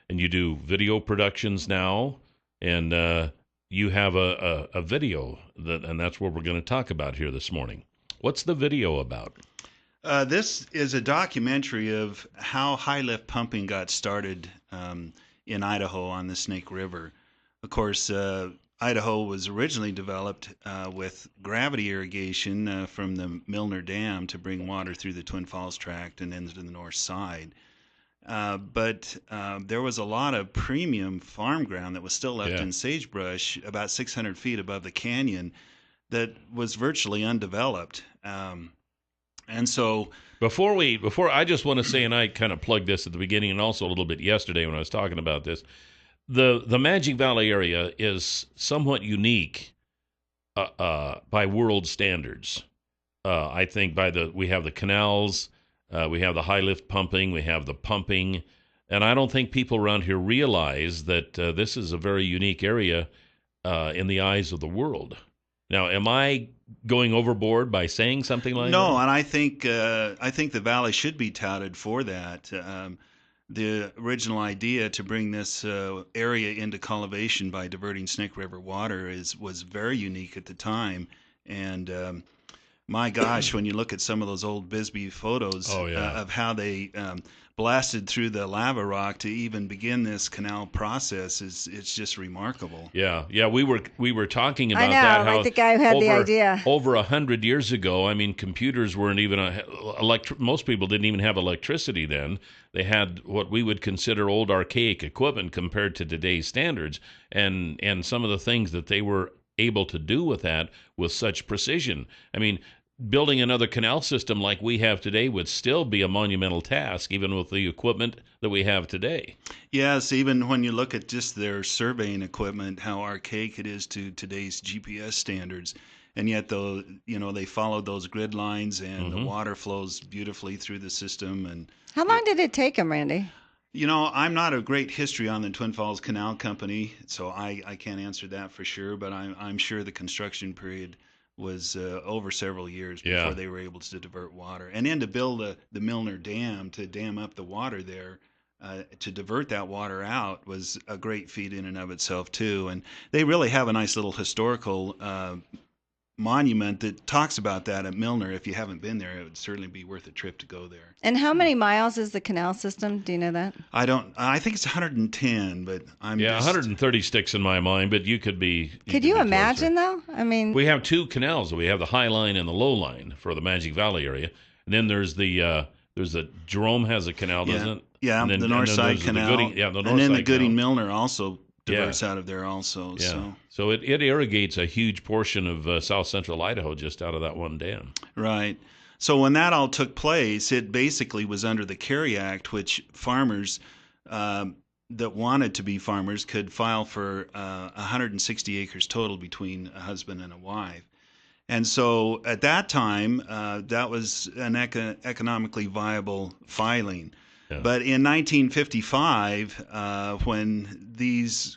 you do video productions now, and you have a video and that's what we're going to talk about here this morning. What's the video about? This is a documentary of how high lift pumping got started in Idaho on the Snake River. Of course, Idaho was originally developed with gravity irrigation from the Milner Dam to bring water through the Twin Falls Tract and into the north side. But there was a lot of premium farm ground that was still left in sagebrush about 600 feet above the canyon that was virtually undeveloped. And so Before I just want to say, and I kind of plugged this at the beginning and also a little bit yesterday when I was talking about this, the Magic Valley area is somewhat unique by world standards. I think we have the canals, we have the high lift pumping, we have the pumping, and I don't think people around here realize that this is a very unique area in the eyes of the world. Now, am I going overboard by saying something like that? No, and I think the valley should be touted for that. The original idea to bring this area into cultivation by diverting Snake River water was very unique at the time, and my gosh, when you look at some of those old Bisbee photos of how they blasted through the lava rock to even begin this canal process, it's just remarkable. Yeah, we were talking about I know, that. How like the guy who had the idea. Over 100 years ago, I mean, computers weren't even most people didn't even have electricity then. They had what we would consider old archaic equipment compared to today's standards, and some of the things that they were able to do with that with such precision. I mean, building another canal system like we have today would still be a monumental task, even with the equipment that we have today. Yes, even when you look at just their surveying equipment, how archaic it is to today's GPS standards. And yet, though, they followed those grid lines, and the water flows beautifully through the system. And How long did it take him, Randy? I'm not a great history on the Twin Falls Canal Company, so I can't answer that for sure. But I'm sure the construction period was over several years before they were able to divert water. And then to build the Milner Dam to dam up the water there, to divert that water out was a great feat in and of itself, too. And they really have a nice little historical monument that talks about that at Milner. If you haven't been there, it would certainly be worth a trip to go there. And how many miles is the canal system? Do you know that? I think it's 110, but 130 sticks in my mind, but you could be. Could you imagine though? I mean, we have two canals. We have the High Line and the Low Line for the Magic Valley area, and then there's the Jerome has a canal, doesn't it? Yeah, and then, the North Side Canal. And then the Gooding Milner also diverts out of there also. Yeah. So it irrigates a huge portion of south central Idaho just out of that one dam. Right. So when that all took place, it basically was under the Carry Act, which farmers that wanted to be farmers could file for 160 acres total between a husband and a wife. And so at that time, that was an economically viable filing. Yeah. But in 1955, when these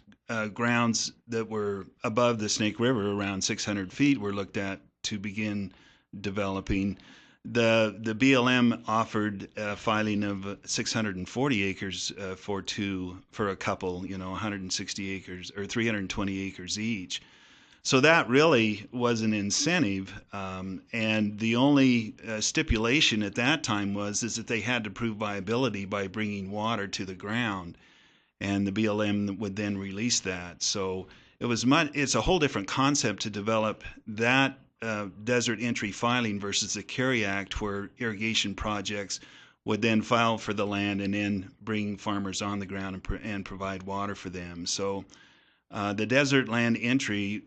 grounds that were above the Snake River, around 600 feet, were looked at to begin developing, the BLM offered a filing of 640 acres for a couple, 160 acres or 320 acres each. So that really was an incentive, and the only stipulation at that time is that they had to prove viability by bringing water to the ground, and the BLM would then release that. So it's a whole different concept to develop that desert entry filing versus the Carry Act, where irrigation projects would then file for the land and then bring farmers on the ground and provide water for them. So the desert land entry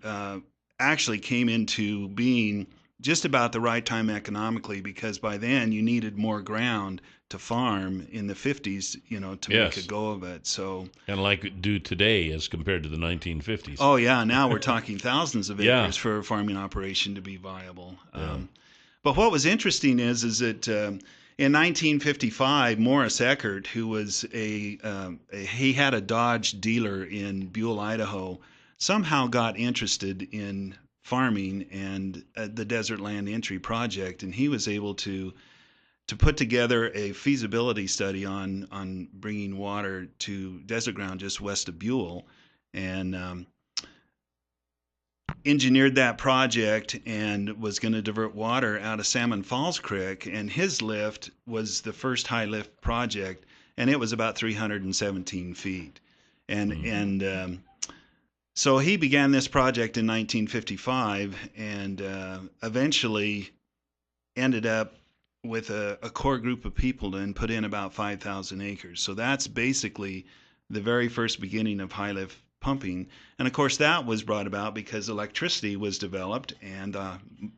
actually came into being just about the right time economically, because by then you needed more ground to farm in the 50s, to make a go of it. So, and like do today as compared to the 1950s. Oh yeah, now we're talking thousands of acres for a farming operation to be viable. Yeah. But what was interesting is that in 1955, Morris Eckert, who was he had a Dodge dealer in Buell, Idaho, somehow got interested in farming and the Desert Land Entry Project, and he was able to put together a feasibility study on bringing water to desert ground just west of Buell, and engineered that project and was going to divert water out of Salmon Falls Creek, and his lift was the first high lift project, and it was about 317 feet. And so he began this project in 1955 and eventually ended up with a core group of people and put in about 5,000 acres. So that's basically the very first beginning of high lift pumping. And of course that was brought about because electricity was developed, and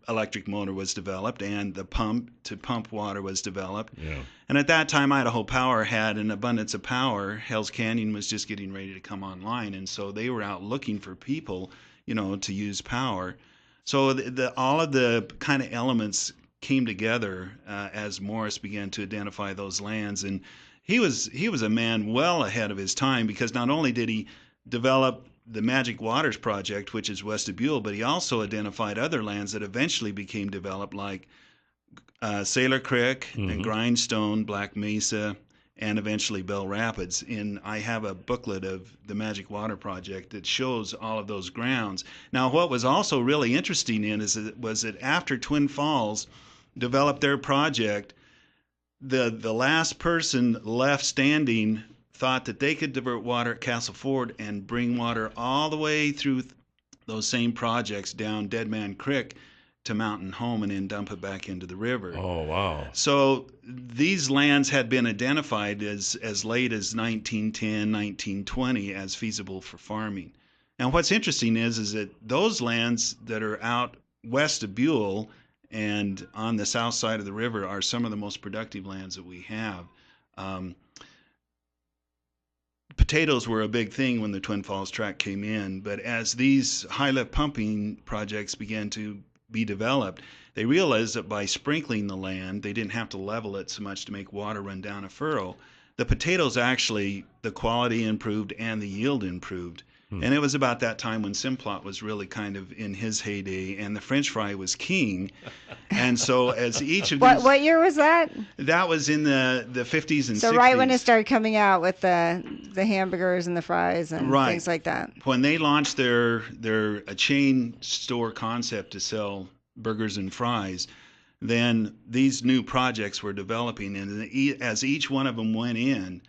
electric motor was developed, and the pump to pump water was developed. Yeah. And at that time, Idaho Power had an abundance of power. Hell's Canyon was just getting ready to come online, and so they were out looking for people, to use power. So all of the kind of elements came together as Morris began to identify those lands, and he was a man well ahead of his time, because not only did he develop the Magic Waters project, which is west of Buell, but he also identified other lands that eventually became developed, like Sailor Creek and Grindstone, Black Mesa, and eventually Bell Rapids. I have a booklet of the Magic Water project that shows all of those grounds. Now, what was also really interesting was that after Twin Falls developed their project, the last person left standing thought that they could divert water at Castle Ford and bring water all the way through those same projects down Dead Man Creek to Mountain Home and then dump it back into the river. Oh, wow. So these lands had been identified as late as 1910, 1920 as feasible for farming. And what's interesting is that those lands that are out west of Buell and on the south side of the river are some of the most productive lands that we have. Potatoes were a big thing when the Twin Falls tract came in, but as these high lift pumping projects began to be developed, they realized that by sprinkling the land, they didn't have to level it so much to make water run down a furrow. The potatoes actually, the quality improved and the yield improved. And it was about that time when Simplot was really kind of in his heyday, and the French fry was king. And so as each of these... What year was that? That was in the 50s and 60s. So right when it started coming out with the hamburgers and the fries and things like that. When they launched their a chain store concept to sell burgers and fries, then these new projects were developing, and as each one of them went in,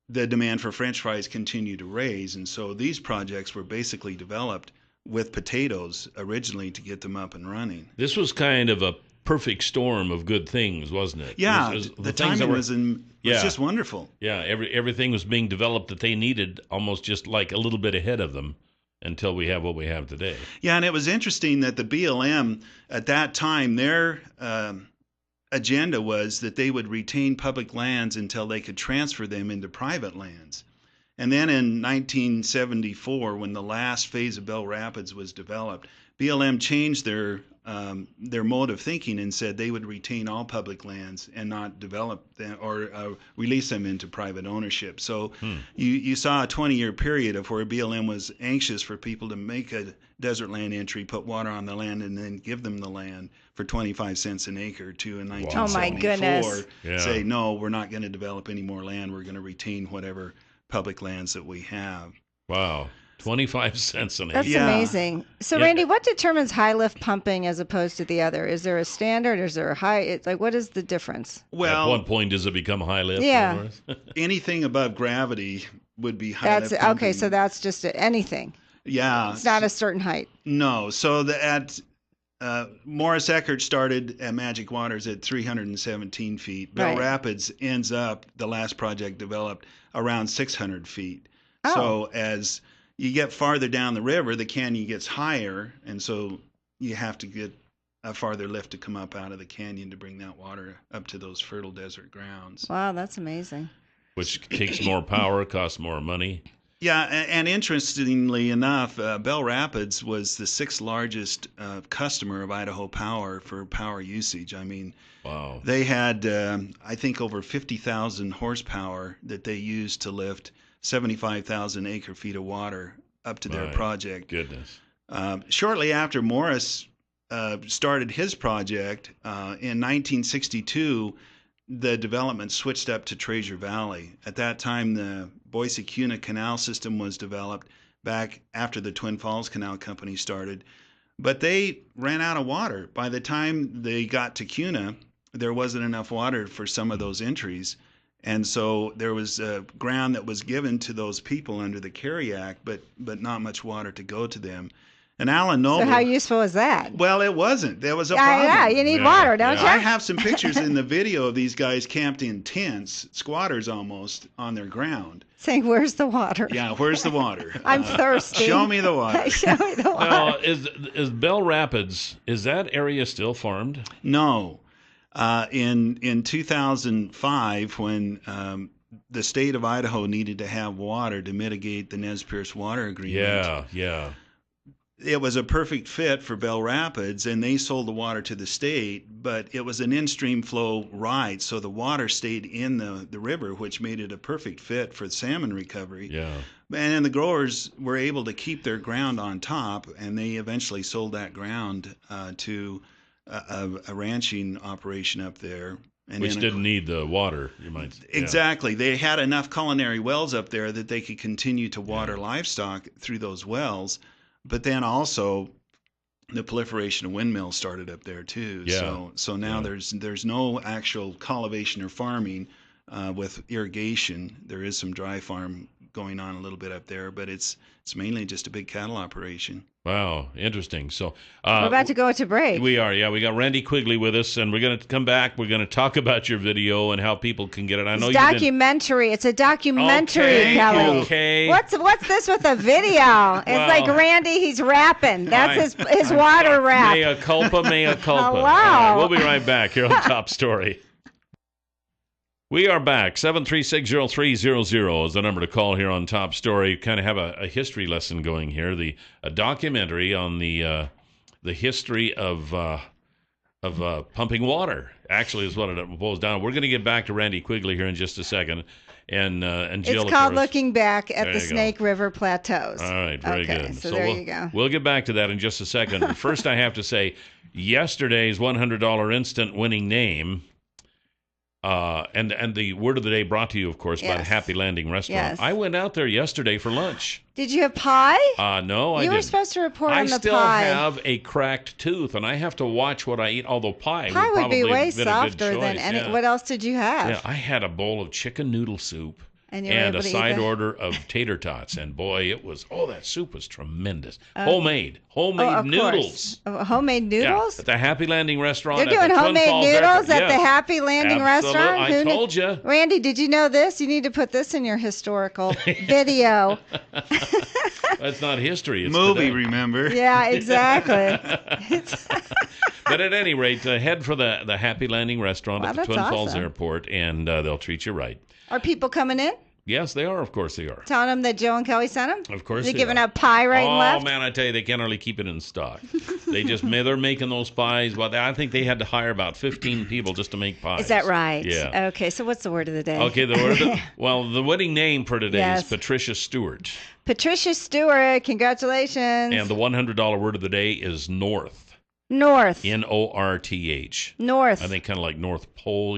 the demand for French fries continued to raise, and so these projects were basically developed with potatoes originally to get them up and running. This was kind of a perfect storm of good things, wasn't it? Yeah, the timing was just wonderful. Yeah, everything was being developed that they needed, almost just like a little bit ahead of them, until we have what we have today. Yeah, and it was interesting that the BLM at that time, their agenda was that they would retain public lands until they could transfer them into private lands. And then in 1974, when the last phase of Bell Rapids was developed, BLM changed their mode of thinking and said they would retain all public lands and not develop them or release them into private ownership. So you saw a 20-year period of where BLM was anxious for people to make a desert land entry, put water on the land, and then give them the land for 25 cents an acre to in 1974 Oh my goodness. say, no, we're not going to develop any more land. We're going to retain whatever public lands that we have. Wow. 25 cents an acre. That's amazing. So, Randy, what determines high lift pumping as opposed to the other? Is there a standard? Is there a high? It's like, what is the difference? Well, at what point does it become high lift? Yeah. Anything above gravity would be high lift pumping. Okay, so that's just anything. Yeah. It's not a certain height. No. So Morris Eckert started at Magic Waters at 317 feet. Bell Rapids ends up, the last project developed, around 600 feet. Oh. So as you get farther down the river, the canyon gets higher, and so you have to get a farther lift to come up out of the canyon to bring that water up to those fertile desert grounds. Wow, that's amazing. Which takes more power, costs more money. Yeah, and interestingly enough, Bell Rapids was the 6th largest customer of Idaho Power for power usage. I mean, wow. They had, I think, over 50,000 horsepower that they used to lift 75,000 acre feet of water up to their project. Goodness. Shortly after Morris started his project, in 1962, the development switched up to Treasure Valley. At that time, the Boise-Kuna Canal system was developed back after the Twin Falls Canal Company started. But they ran out of water. By the time they got to Kuna, there wasn't enough water for some of those entries. And so there was ground that was given to those people under the Carry Act, but not much water to go to them. And Alan Noble. So how useful is that? Well, it wasn't. There was a problem. Yeah, you need water, don't you? I have some pictures in the video of these guys camped in tents, squatters almost, on their ground. Saying, where's the water? Yeah, where's the water? I'm thirsty. Show me the water. Show me the water. Now, is Bell Rapids, is that area still farmed? No. In 2005, when the state of Idaho needed to have water to mitigate the Nez Perce water agreement. Yeah. It was a perfect fit for Bell Rapids, and they sold the water to the state, but it was an in-stream flow right, so the water stayed in the river, which made it a perfect fit for salmon recovery. Yeah. And the growers were able to keep their ground on top, and they eventually sold that ground to a ranching operation up there. And which didn't need the water, you might say. Exactly. They had enough culinary wells up there that they could continue to water livestock through those wells. But then also the proliferation of windmills started up there too. Yeah. So now there's no actual cultivation or farming with irrigation. There is some dry farm going on a little bit up there, but it's mainly just a big cattle operation. Wow, interesting. So we're about to go to break. We are, yeah. We got Randy Quigley with us, and we're going to come back. We're going to talk about your video and how people can get it. I know it's documentary. It's a documentary, Kelly. Okay. What's this with a video? It's like Randy. He's rapping. That's his water rap. Mea culpa, mea culpa. Hello. Right, we'll be right back here on Top Story. We are back. 7360300 is the number to call here on Top Story. Kind of have a history lesson going here. A documentary on the history of pumping water. Actually, is what it boils down. We're going to get back to Randy Quigley here in just a second, and Jill. It's called Looking Back at the Snake River Plateaus. All right, very good. So there you go. We'll get back to that in just a second. But first, I have to say, yesterday's $100 instant winning name. And the word of the day brought to you, of course, by the Happy Landing Restaurant. Yes. I went out there yesterday for lunch. Did you have pie? No, I didn't. You were supposed to report on the pie. I still have a cracked tooth, and I have to watch what I eat, although pie would be way been softer a good than choice. any. What else did you have? Yeah, I had a bowl of chicken noodle soup. And a side order of tater tots. And boy, that soup was tremendous. Homemade noodles. Homemade noodles? Yeah, at the Happy Landing Restaurant. They're doing homemade noodles at the Happy Landing Restaurant? I told you. Randy, did you know this? You need to put this in your historical video. That's not history. It's movie, today. Remember? Yeah, exactly. But at any rate, head for the Happy Landing Restaurant at the Twin Falls awesome. Airport, and they'll treat you right. Are people coming in? Yes, they are. Of course they are. Telling them that Joe and Kelly sent them? Of course They're they giving are. out pie right and left? Oh, man, I tell you, they can't hardly keep it in stock. They're making those pies. Well, I think they had to hire about 15 people just to make pies. Is that right? Yeah. Okay, so what's the word of the day? Okay, the wedding name for today is Patricia Stewart. Patricia Stewart, congratulations. And the $100 word of the day is north. North. North. North. I think kind of like North Pole,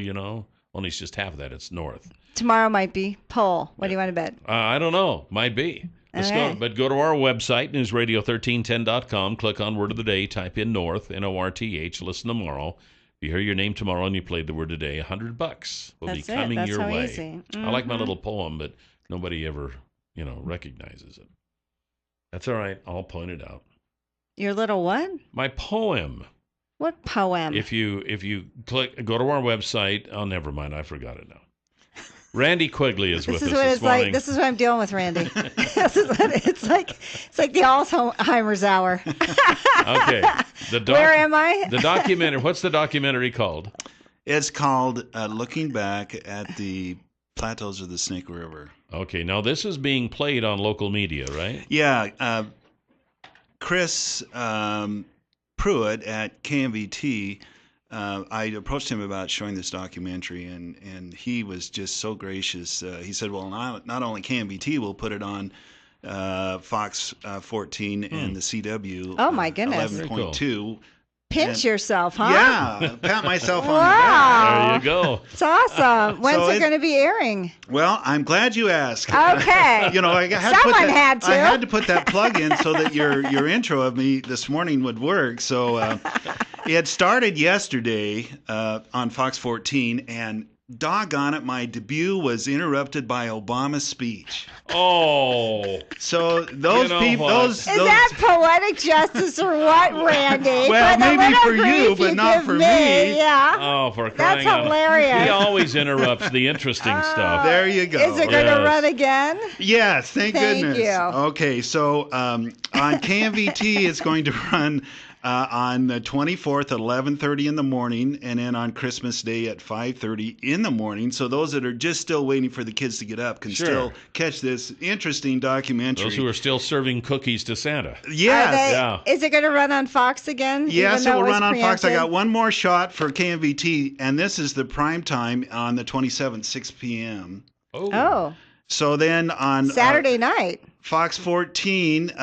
Only it's just half of that. It's north. Tomorrow might be pole. What do you want to bet? I don't know. Might be. Go to our website, newsradio1310.com. Click on Word of the Day. Type in North, North. Listen tomorrow. If you hear your name tomorrow and you played the word today, $100 will be coming your way. Easy. Mm-hmm. I like my little poem, but nobody ever, recognizes it. That's all right. I'll point it out. Your little what? My poem. What poem? If you go to our website. Oh, never mind. I forgot it now. Randy Quigley is with us this morning. This is what I'm dealing with, Randy. It's like the Alzheimer's hour. Okay. Where am I? The documentary. What's the documentary called? It's called Looking Back at the Plateaus of the Snake River. Okay. Now, this is being played on local media, right? Yeah. Chris Pruitt at KMVT, I approached him about showing this documentary, and he was just so gracious. He said, well, not only KMVT will put it on Fox 14 and the CW. Oh, my goodness. 11.2. Pinch yourself, huh? Yeah, pat myself on the back. There you go. It's awesome. When's it going to be airing? Well, I'm glad you asked. Okay. I had to put that plug in so that your intro of me this morning would work. So it started yesterday on Fox 14, and doggone it, my debut was interrupted by Obama's speech. Oh. So those people, Is that poetic justice or what, Randy? Well, maybe for you, but not for me. Yeah. Oh, for crying That's hilarious. He always interrupts the interesting stuff. There you go. Is it going to run again? Yes, thank goodness. You. Okay, so on KMVT, it's going to run on the 24th at 11:30 in the morning, and then on Christmas Day at 5:30 in the morning. So those that are just still waiting for the kids to get up can still catch this interesting documentary. Those who are still serving cookies to Santa. Yes. Is it going to run on Fox again? Yes, it will run on Fox. I got one more shot for KMVT, and this is the prime time on the 27th, 6 p.m. Oh. So then on Saturday night, Fox 14,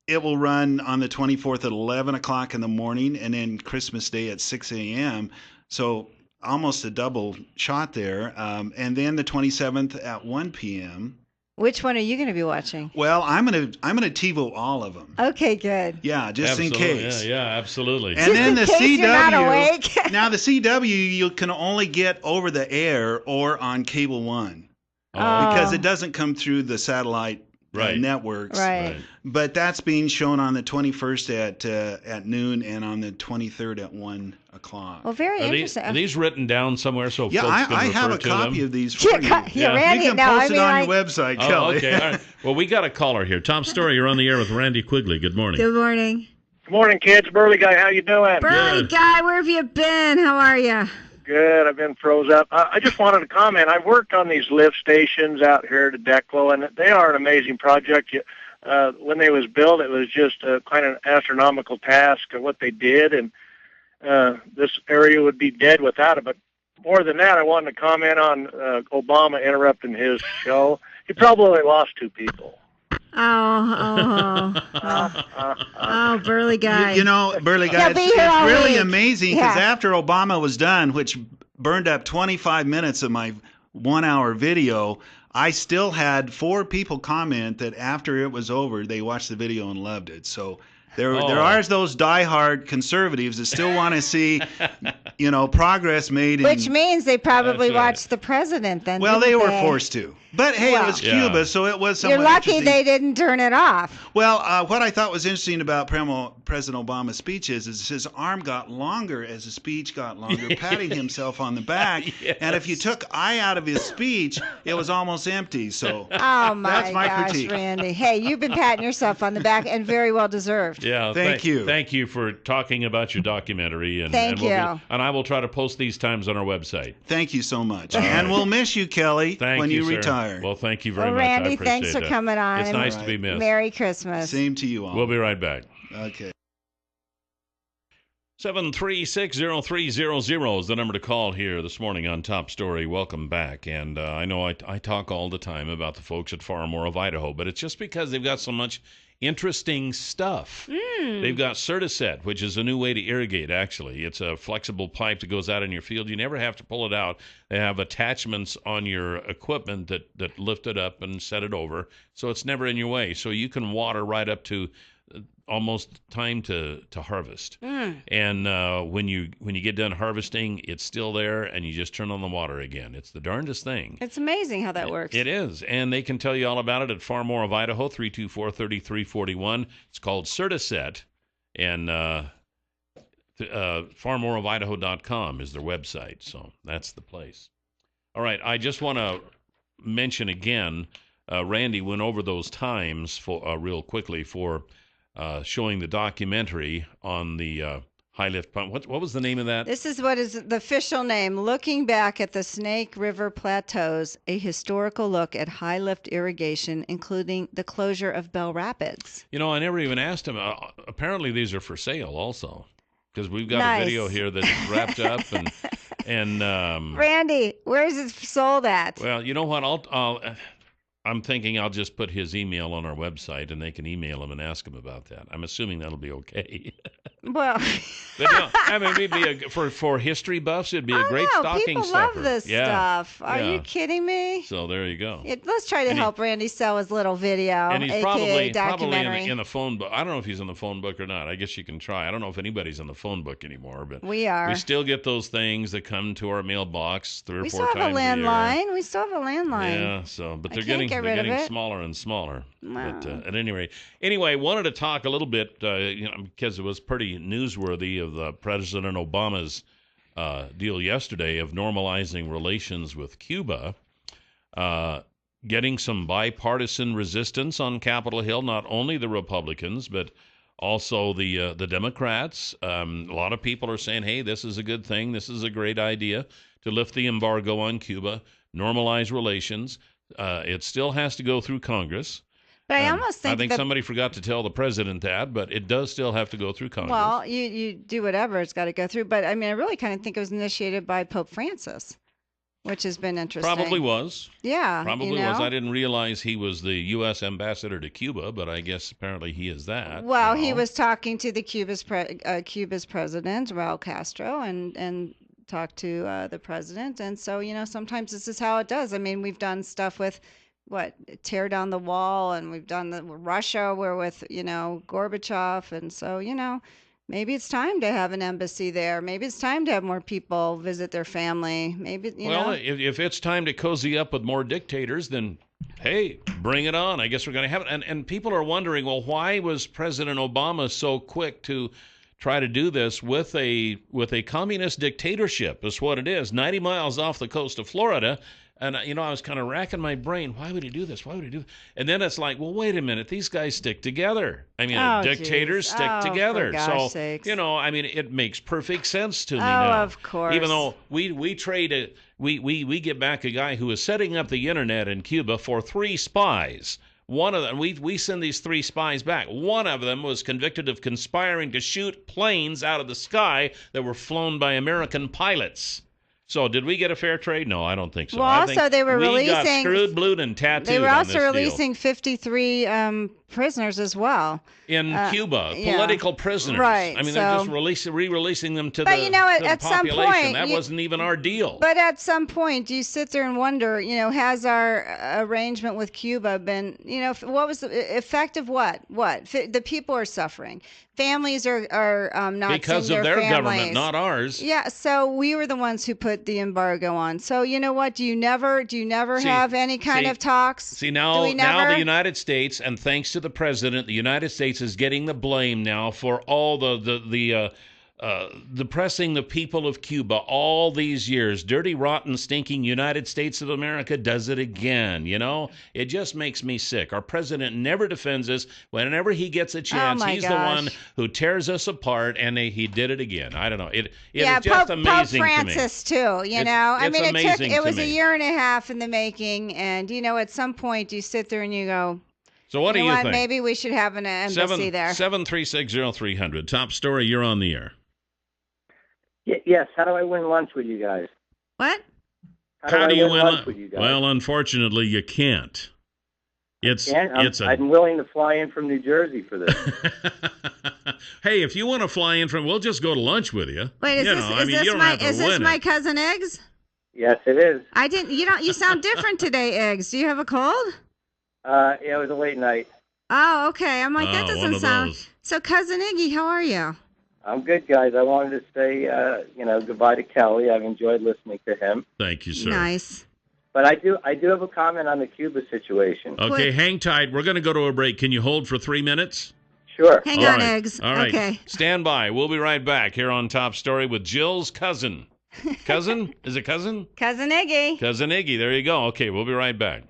it will run on the 24th at 11 o'clock in the morning, and then Christmas Day at 6 a.m. So almost a double shot there. And then the 27th at 1 p.m. Which one are you going to be watching? Well, I'm gonna TiVo all of them. Okay, good. Yeah, just in case. Yeah, absolutely. And then the CW. You're not awake. Now the CW you can only get over the air or on Cable One because it doesn't come through the satellite networks. Right. But that's being shown on the 21st at noon and on the 23rd at 1 o'clock. Well, very interesting. Are these written down somewhere so folks can refer to them? I have a copy of these for you. Randy, you can post it on your website, Kelly. Okay. All right. Well, we got a caller here. Tom Story, you're on the air with Randy Quigley. Good morning. Good morning. Good morning, kids. Burley Guy, how you doing? Burley Guy, where have you been? How are you? Good. I've been froze up. I just wanted to comment. I've worked on these lift stations out here to Declo, and they are an amazing project. When they was built, it was just a kind of astronomical task of what they did, and this area would be dead without it. But more than that, I wanted to comment on Obama interrupting his show. He probably lost 2 people. Oh, Burley Guy. Burley Guy, it's really amazing because after Obama was done, which burned up 25 minutes of my 1-hour video, I still had 4 people comment that after it was over, they watched the video and loved it. So there are those diehard conservatives that still want to see, progress made. Which means they probably watched the president then. Well, they were forced to. But hey, it was Cuba, so it was somewhat You're lucky interesting. they didn't turn it off. Well, what I thought was interesting about President Obama's speech is his arm got longer as the speech got longer, patting himself on the back. Yes. And if you took eye out of his speech, it was almost empty. So that's my critique. Randy. Hey, you've been patting yourself on the back, and very well deserved. Yeah, thank you. Thank you for talking about your documentary. And thank you. And I will try to post these times on our website. Thank you so much. And we'll miss you, Kelly, when you sir. retire. Well, thank you very much. Randy, I appreciate thanks for that. coming on. It's nice to be missed. Merry Christmas. Same to you all. We'll be right back. Okay. 7360300 is the number to call here this morning on Top Story. Welcome back. And I know I talk all the time about the folks at Farmore of Idaho, but it's just because they've got so much interesting stuff. They've got Certiset, which is a new way to irrigate, actually. It's a flexible pipe that goes out in your field. You never have to pull it out. They have attachments on your equipment that lift it up and set it over, so it's never in your way. So you can water right up to almost time to harvest. And when you get done harvesting, it's still there, and you just turn on the water again. It's the darndest thing. It's amazing how that works. It is, and they can tell you all about it at Farmore of Idaho, 324-3341. It's called Certiset, and farmoreofidaho.com is their website, so that's the place. All right, I just want to mention again, Randy went over those times for real quickly for showing the documentary on the high lift pump. What was the name of that? This is what is the official name, Looking Back at the Snake River Plateaus, a historical look at high lift irrigation, including the closure of Bell Rapids. You know, I never even asked him. Apparently these are for sale also, because we've got Nice. a video here that's wrapped up. And Randy, where is it sold at? well, you know what? I'm thinking I'll just put his email on our website, and they can email him and ask him about that. I'm assuming that'll be okay. Well, But no, I mean, it'd be for history buffs, it'd be a great stocking people stuffer. love this stuff. Are you kidding me? So there you go. Let's try to help Randy sell his little video, And he's aka probably documentary. in the phone book. I don't know if he's in the phone book or not. I guess you can try. I don't know if anybody's in the phone book anymore, but We are. We still get those things that come to our mailbox 3 or We 4 still have times a a year. landline. We still have a landline. Yeah, so but I they're can't getting get rid of it. smaller and smaller. Wow. But at any rate, anyway, wanted to talk a little bit, because it was pretty newsworthy of President Obama's deal yesterday of normalizing relations with Cuba, getting some bipartisan resistance on Capitol Hill. Not only the Republicans, but also the Democrats. A lot of people are saying, "Hey, this is a good thing. This is a great idea to lift the embargo on Cuba, normalize relations." It still has to go through Congress. But I almost think that, somebody forgot to tell the president that, but it does still have to go through Congress. well, you do whatever it's got to go through. But I mean, I really kind of think it was initiated by Pope Francis, which has been interesting. Probably was. Yeah. Probably you know? was. I didn't realize he was the U.S. ambassador to Cuba, but I guess apparently he is that. Well, he now. was talking to the Cuba's president, Raul Castro, and talked to the president. And so, sometimes this is how it does. I mean, we've done stuff with tear down the wall, and we've done Russia, we're with, Gorbachev. And so, maybe it's time to have an embassy there. Maybe it's time to have more people visit their family. Maybe, Well, if it's time to cozy up with more dictators, then hey, bring it on. I guess we're going to have it. And people are wondering, well, why was President Obama so quick to try to do this with a communist dictatorship? Is what it is, 90 miles off the coast of Florida. And, I was kind of racking my brain. Why would he do this? Why would he do this? And then it's like, well, wait a minute. These guys stick together. I mean, dictators stick together. For gosh So, sakes. It makes perfect sense to me Oh, now. of course. Even though we get back a guy who was setting up the internet in Cuba for 3 spies. One of them, we send these 3 spies back. One of them was convicted of conspiring to shoot planes out of the sky that were flown by American pilots. So did we get a fair trade? No, I don't think so. Well, I also think they were we releasing. got screwed, blued, and tattooed. They were on also this releasing 53 prisoners as well. in Cuba, yeah. Political prisoners. Right, I mean, so- they're just re-releasing them to But, the, you know, to the at some population. point, That wasn't even our deal. But at some point, you sit there and wonder, has our arrangement with Cuba been, what was the effect of what? What? The people are suffering. Families are not because seeing of their their families. government, not ours. Yeah, so we were the ones who put the embargo on. So you know what? Do you never have any kind of talks? See, Do now we never? the United States, and thanks to the president, the United States is getting the blame now for all the depressing the people of Cuba all these years. Dirty, rotten, stinking United States of America does it again, you know? It just makes me sick. Our president never defends us. Whenever he gets a chance, he's the one who tears us apart, and he did it again. I don't know. It is just amazing Pope Francis, to me. too, you know? I mean, it was a year and a half in the making, and, you know, at some point you sit there and you go, so what do you think? Maybe we should have an embassy there. 7360300. Top story, you're on the air. Yes. How do I win lunch with you guys? What? How do you win lunch with you guys? Well, unfortunately, you can't. I'm willing to fly in from New Jersey for this. Hey, if you want to fly in we'll just go to lunch with you. Wait, is this my cousin Eggs? Yes, it is. You sound different today, Eggs. Do you have a cold? Yeah, it was a late night. Oh, okay. I'm like, that doesn't sound. So, Cousin Iggy, how are you? I'm good, guys. I wanted to say, goodbye to Kelly. I've enjoyed listening to him. Thank you, sir. Nice. But I do have a comment on the Cuba situation. Okay, hang tight. We're going to go to a break. Can you hold for 3 minutes? Sure. Hang on, Eggs. All right. Okay. Stand by. We'll be right back here on Top Story with Jill's cousin. Cousin? Is it cousin? Cousin Iggy. Cousin Iggy. There you go. Okay, we'll be right back.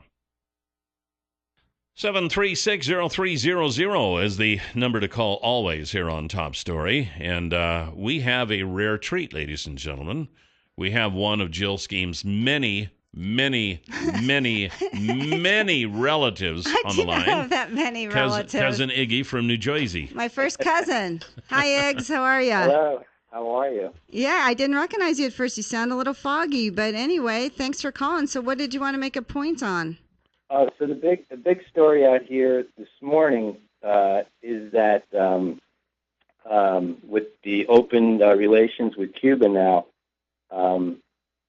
7360300 is the number to call always here on Top Story. And we have a rare treat, ladies and gentlemen. We have one of Jill Scheme's many relatives on the line. I didn't have that many relatives. Cousin Iggy from New Jersey. My first cousin. Hi, Eggs. How are you? Hello. How are you? Yeah, I didn't recognize you at first. You sound a little foggy. But anyway, thanks for calling. So what did you want to make a point on? So the big story out here this morning is that with the open relations with Cuba now, in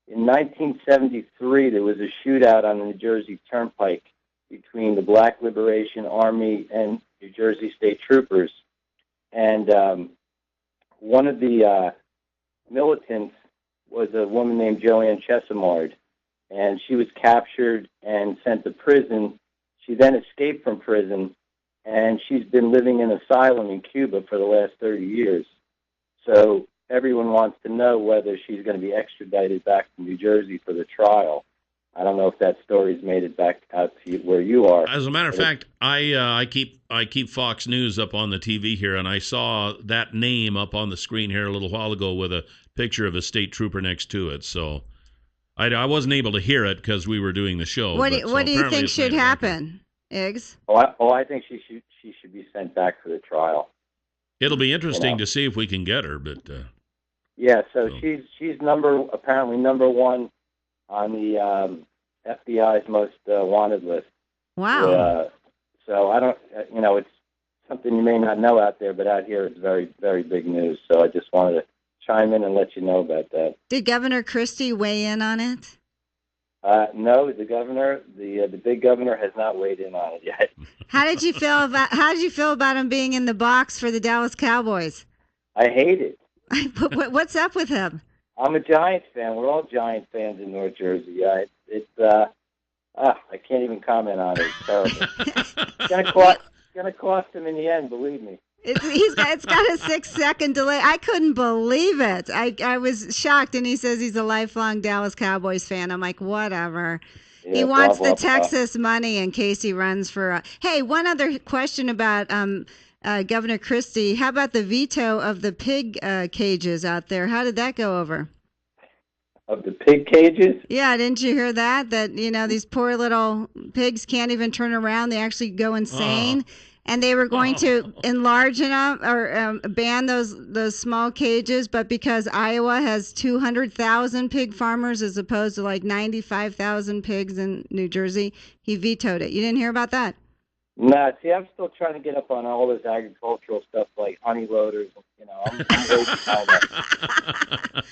1973 there was a shootout on the New Jersey Turnpike between the Black Liberation Army and New Jersey State Troopers, and one of the militants was a woman named Joanne Chesimard. And she was captured and sent to prison. She then escaped from prison, and she's been living in asylum in Cuba for the last 30 years. So everyone wants to know whether she's going to be extradited back to New Jersey for the trial. I don't know if that story's made it back out to where you are. As a matter of fact, I keep Fox News up on the TV here, and I saw that name up on the screen here a little while ago with a picture of a state trooper next to it. So I wasn't able to hear it because we were doing the show. What do you think should happen, Iggs? I think she should be sent back for the trial. It'll be interesting to see if we can get her, but yeah. So she's apparently number one on the FBI's most wanted list. Wow. So I don't, it's something you may not know out there, but out here it's very, very big news. So I just wanted to chime in and let you know about that. Did Governor Christie weigh in on it? No, the governor, the big governor, has not weighed in on it yet. How did you feel about him being in the box for the Dallas Cowboys? I hate it. What's up with him? I'm a Giants fan. We're all Giants fans in North Jersey. I can't even comment on it. It's terrible. It's gonna cost him in the end. Believe me. It's got a 6-second delay. I couldn't believe it. I was shocked, and he says he's a lifelong Dallas Cowboys fan. I'm like, whatever. Yeah, he wants the Texas money in case he runs for. Hey, one other question about Governor Christie. How about the veto of the pig cages out there? How did that go over? Of the pig cages? Yeah, didn't you hear that? That these poor little pigs can't even turn around. They actually go insane. And they were going to enlarge enough or ban those small cages, but because Iowa has 200,000 pig farmers as opposed to like 95,000 pigs in New Jersey, he vetoed it. You didn't hear about that? No, see, I'm still trying to get up on all this agricultural stuff like honey loaders. I'm way behind that.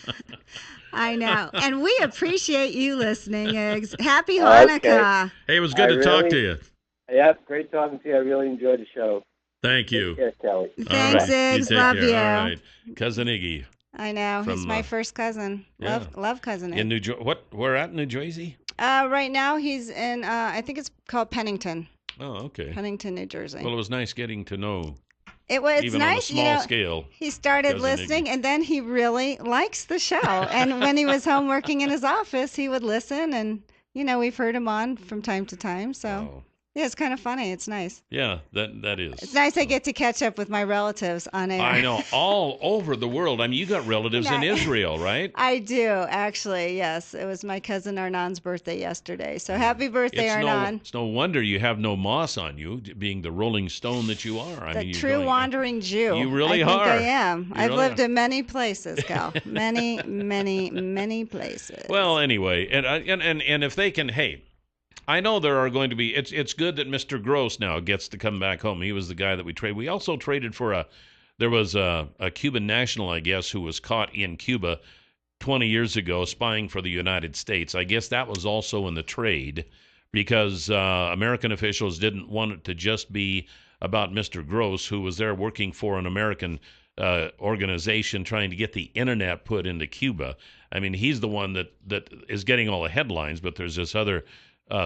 I know. And we appreciate you listening, Eggs. Happy Hanukkah. Okay. Hey, it was good to talk to you. Yeah, great talking to you. I really enjoyed the show. Thank you. Take care, Kelly. Thanks, Iggs. Love you. All right. Cousin Iggy. I know. He's my first cousin. Yeah. Love Cousin Iggy. In where at New Jersey? Right now he's in, I think it's called Pennington. Oh, okay. Pennington, New Jersey. Well, it was nice getting to know It was even nice, on a small scale. He started doesn't listening, and then he really likes the show. And when he was home working in his office, he would listen, and we've heard him on from time to time. So Wow. yeah, it's kind of funny. It's nice. Yeah, that is. It's nice I get to catch up with my relatives on air. I know, all over the world. I mean, you got relatives in Israel, right? I do, actually, yes. It was my cousin Arnon's birthday yesterday. So happy birthday, Arnon. It's no wonder you have no moss on you, being the Rolling Stone that you are. The true wandering Jew. You really are. I think I am. You I've really lived in many places, Cal. Many, many, many places. Well, anyway, and if they can, hey, I know there are going to be. It's good that Mr. Gross now gets to come back home. He was the guy that we traded. We also traded for there was a Cuban national, I guess, who was caught in Cuba 20 years ago spying for the United States. I guess that was also in the trade because American officials didn't want it to just be about Mr. Gross, who was there working for an American organization trying to get the internet put into Cuba. I mean, he's the one that is getting all the headlines, but there's this other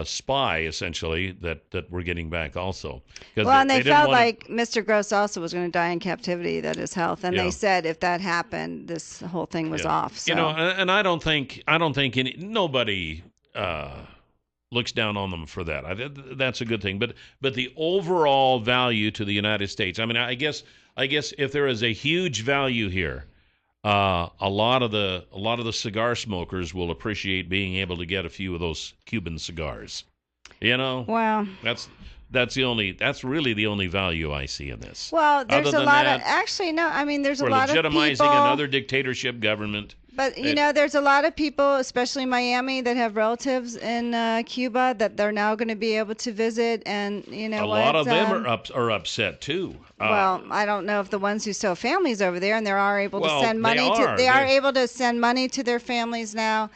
spy, essentially, that we're getting back also. Well, and they felt like Mr. Gross also was going to die in captivity, that his health, and they said if that happened, this whole thing was off. So. And I don't think nobody looks down on them for that. That's a good thing. But the overall value to the United States, I mean, I guess if there is a huge value here, a lot of the cigar smokers will appreciate being able to get a few of those Cuban cigars. Well, that's really the only value I see in this. Well, there's a lot of there's a lot of people legitimizing another dictatorship government. But there's a lot of people, especially in Miami, that have relatives in Cuba that they're now going to be able to visit, and a lot of them are upset too. Well, I don't know if the ones who still have families over there, and they are able to send money are able to send money to their families now.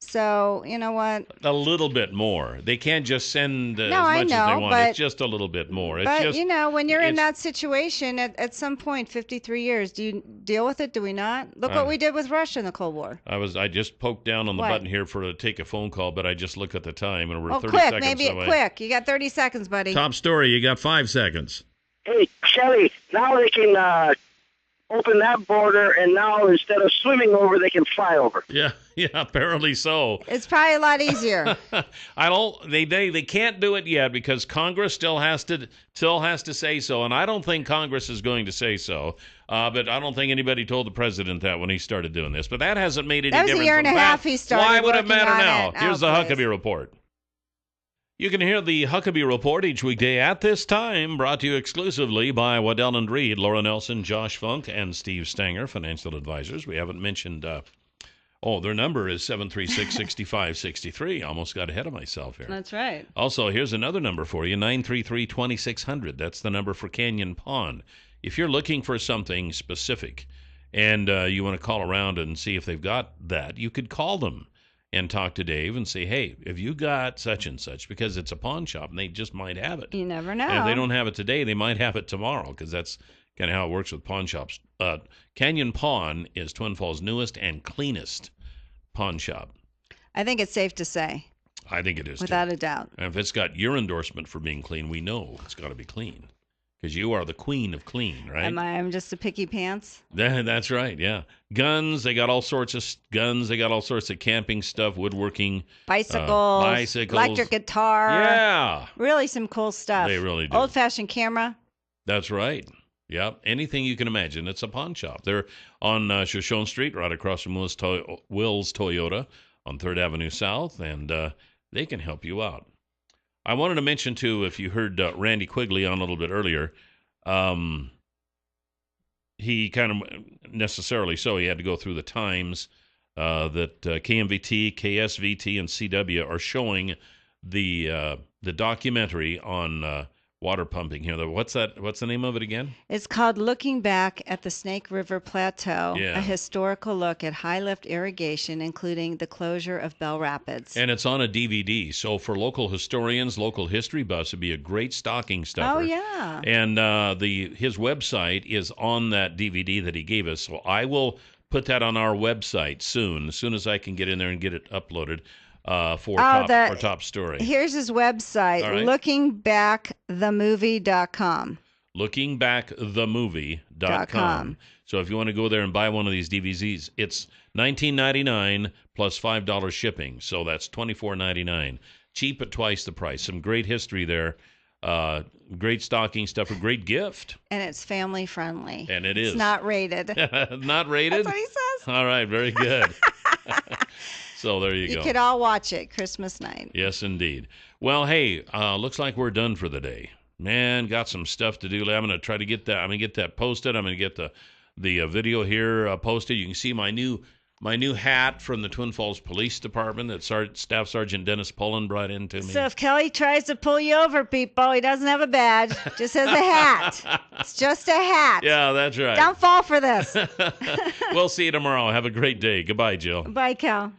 So, you know what? A little bit more. They can't just send as I much know, as they want. but, It's just a little bit more. But, when you're in that situation, at some point, 53 years, do you deal with it? Do we not? Look what we did with Russia in the Cold War. I just poked down on the button here to take a phone call, but I just look at the time, and we're 30 quick, seconds maybe away. Quick. You got 30 seconds, buddy. Top story. You got 5 seconds. Hey, Shelly, now they can open that border, and now instead of swimming over, they can fly over. Yeah, apparently so. It's probably a lot easier. They can't do it yet because Congress still has to say so, and I don't think Congress is going to say so. But I don't think anybody told the president that when he started doing this. But that hasn't made any difference. That was a year and a half he started. Why would it matter on now? it. Here's the Huckabee Report. You can hear the Huckabee Report each weekday at this time, brought to you exclusively by Waddell & Reed, Laura Nelson, Josh Funk, and Steve Stanger, financial advisors. We haven't mentioned, their number is 736-6563. Almost got ahead of myself here. That's right. Also, here's another number for you, 933-2600. That's the number for Canyon Pond. If you're looking for something specific and you want to call around and see if they've got that, you could call them and talk to Dave and say, hey, have you got such and such? Because it's a pawn shop, and they just might have it. You never know. And if they don't have it today, they might have it tomorrow, because that's kind of how it works with pawn shops. Canyon Pawn is Twin Falls' newest and cleanest pawn shop. I think it's safe to say. I think it is, without a doubt. And if it's got your endorsement for being clean, we know it's got to be clean. Because you are the queen of clean, right? I'm just a picky pants? That's right, yeah. Guns, they got all sorts of guns. They got all sorts of camping stuff, woodworking. Bicycles. Electric guitar. Yeah. Really some cool stuff. They really do. Old-fashioned camera. That's right. Yep. Anything you can imagine. It's a pawn shop. They're on Shoshone Street, right across from Will's Toyota on 3rd Avenue South, and they can help you out. I wanted to mention, too, if you heard Randy Quigley on a little bit earlier, he kind of necessarily so, he had to go through the times that KMVT, KSVT, and CW are showing the documentary on water pumping here. What's the name of it again? It's called Looking Back at the Snake River Plateau, yeah. A historical look at high-lift irrigation, including the closure of Bell Rapids. And it's on a DVD, so for local historians, local history buffs, it'd be a great stocking stuffer. Oh, yeah. And his website is on that DVD that he gave us, so I will put that on our website soon, as soon as I can get in there and get it uploaded. For top story. Here's his website, right. lookingbackthemovie.com. lookingbackthemovie.com. So if you want to go there and buy one of these DVDs, it's $19.99 plus $5 shipping. So that's $24.99. Cheap at twice the price. Some great history there. Great stocking stuff. A great gift. And it's family friendly. And it is. It's not rated. Not rated? That's what he says. All right. Very good. So there you go. You could all watch it Christmas night. Yes, indeed. Well, hey, looks like we're done for the day. Man, got some stuff to do. I'm going to try to get that. I'm going to get that posted. I'm going to get the video here posted. You can see my new hat from the Twin Falls Police Department that Staff Sergeant Dennis Pullen brought in to me. So if Kelly tries to pull you over, people, he doesn't have a badge. Just has a hat. It's just a hat. Yeah, that's right. Don't fall for this. We'll see you tomorrow. Have a great day. Goodbye, Jill. Bye, Cal.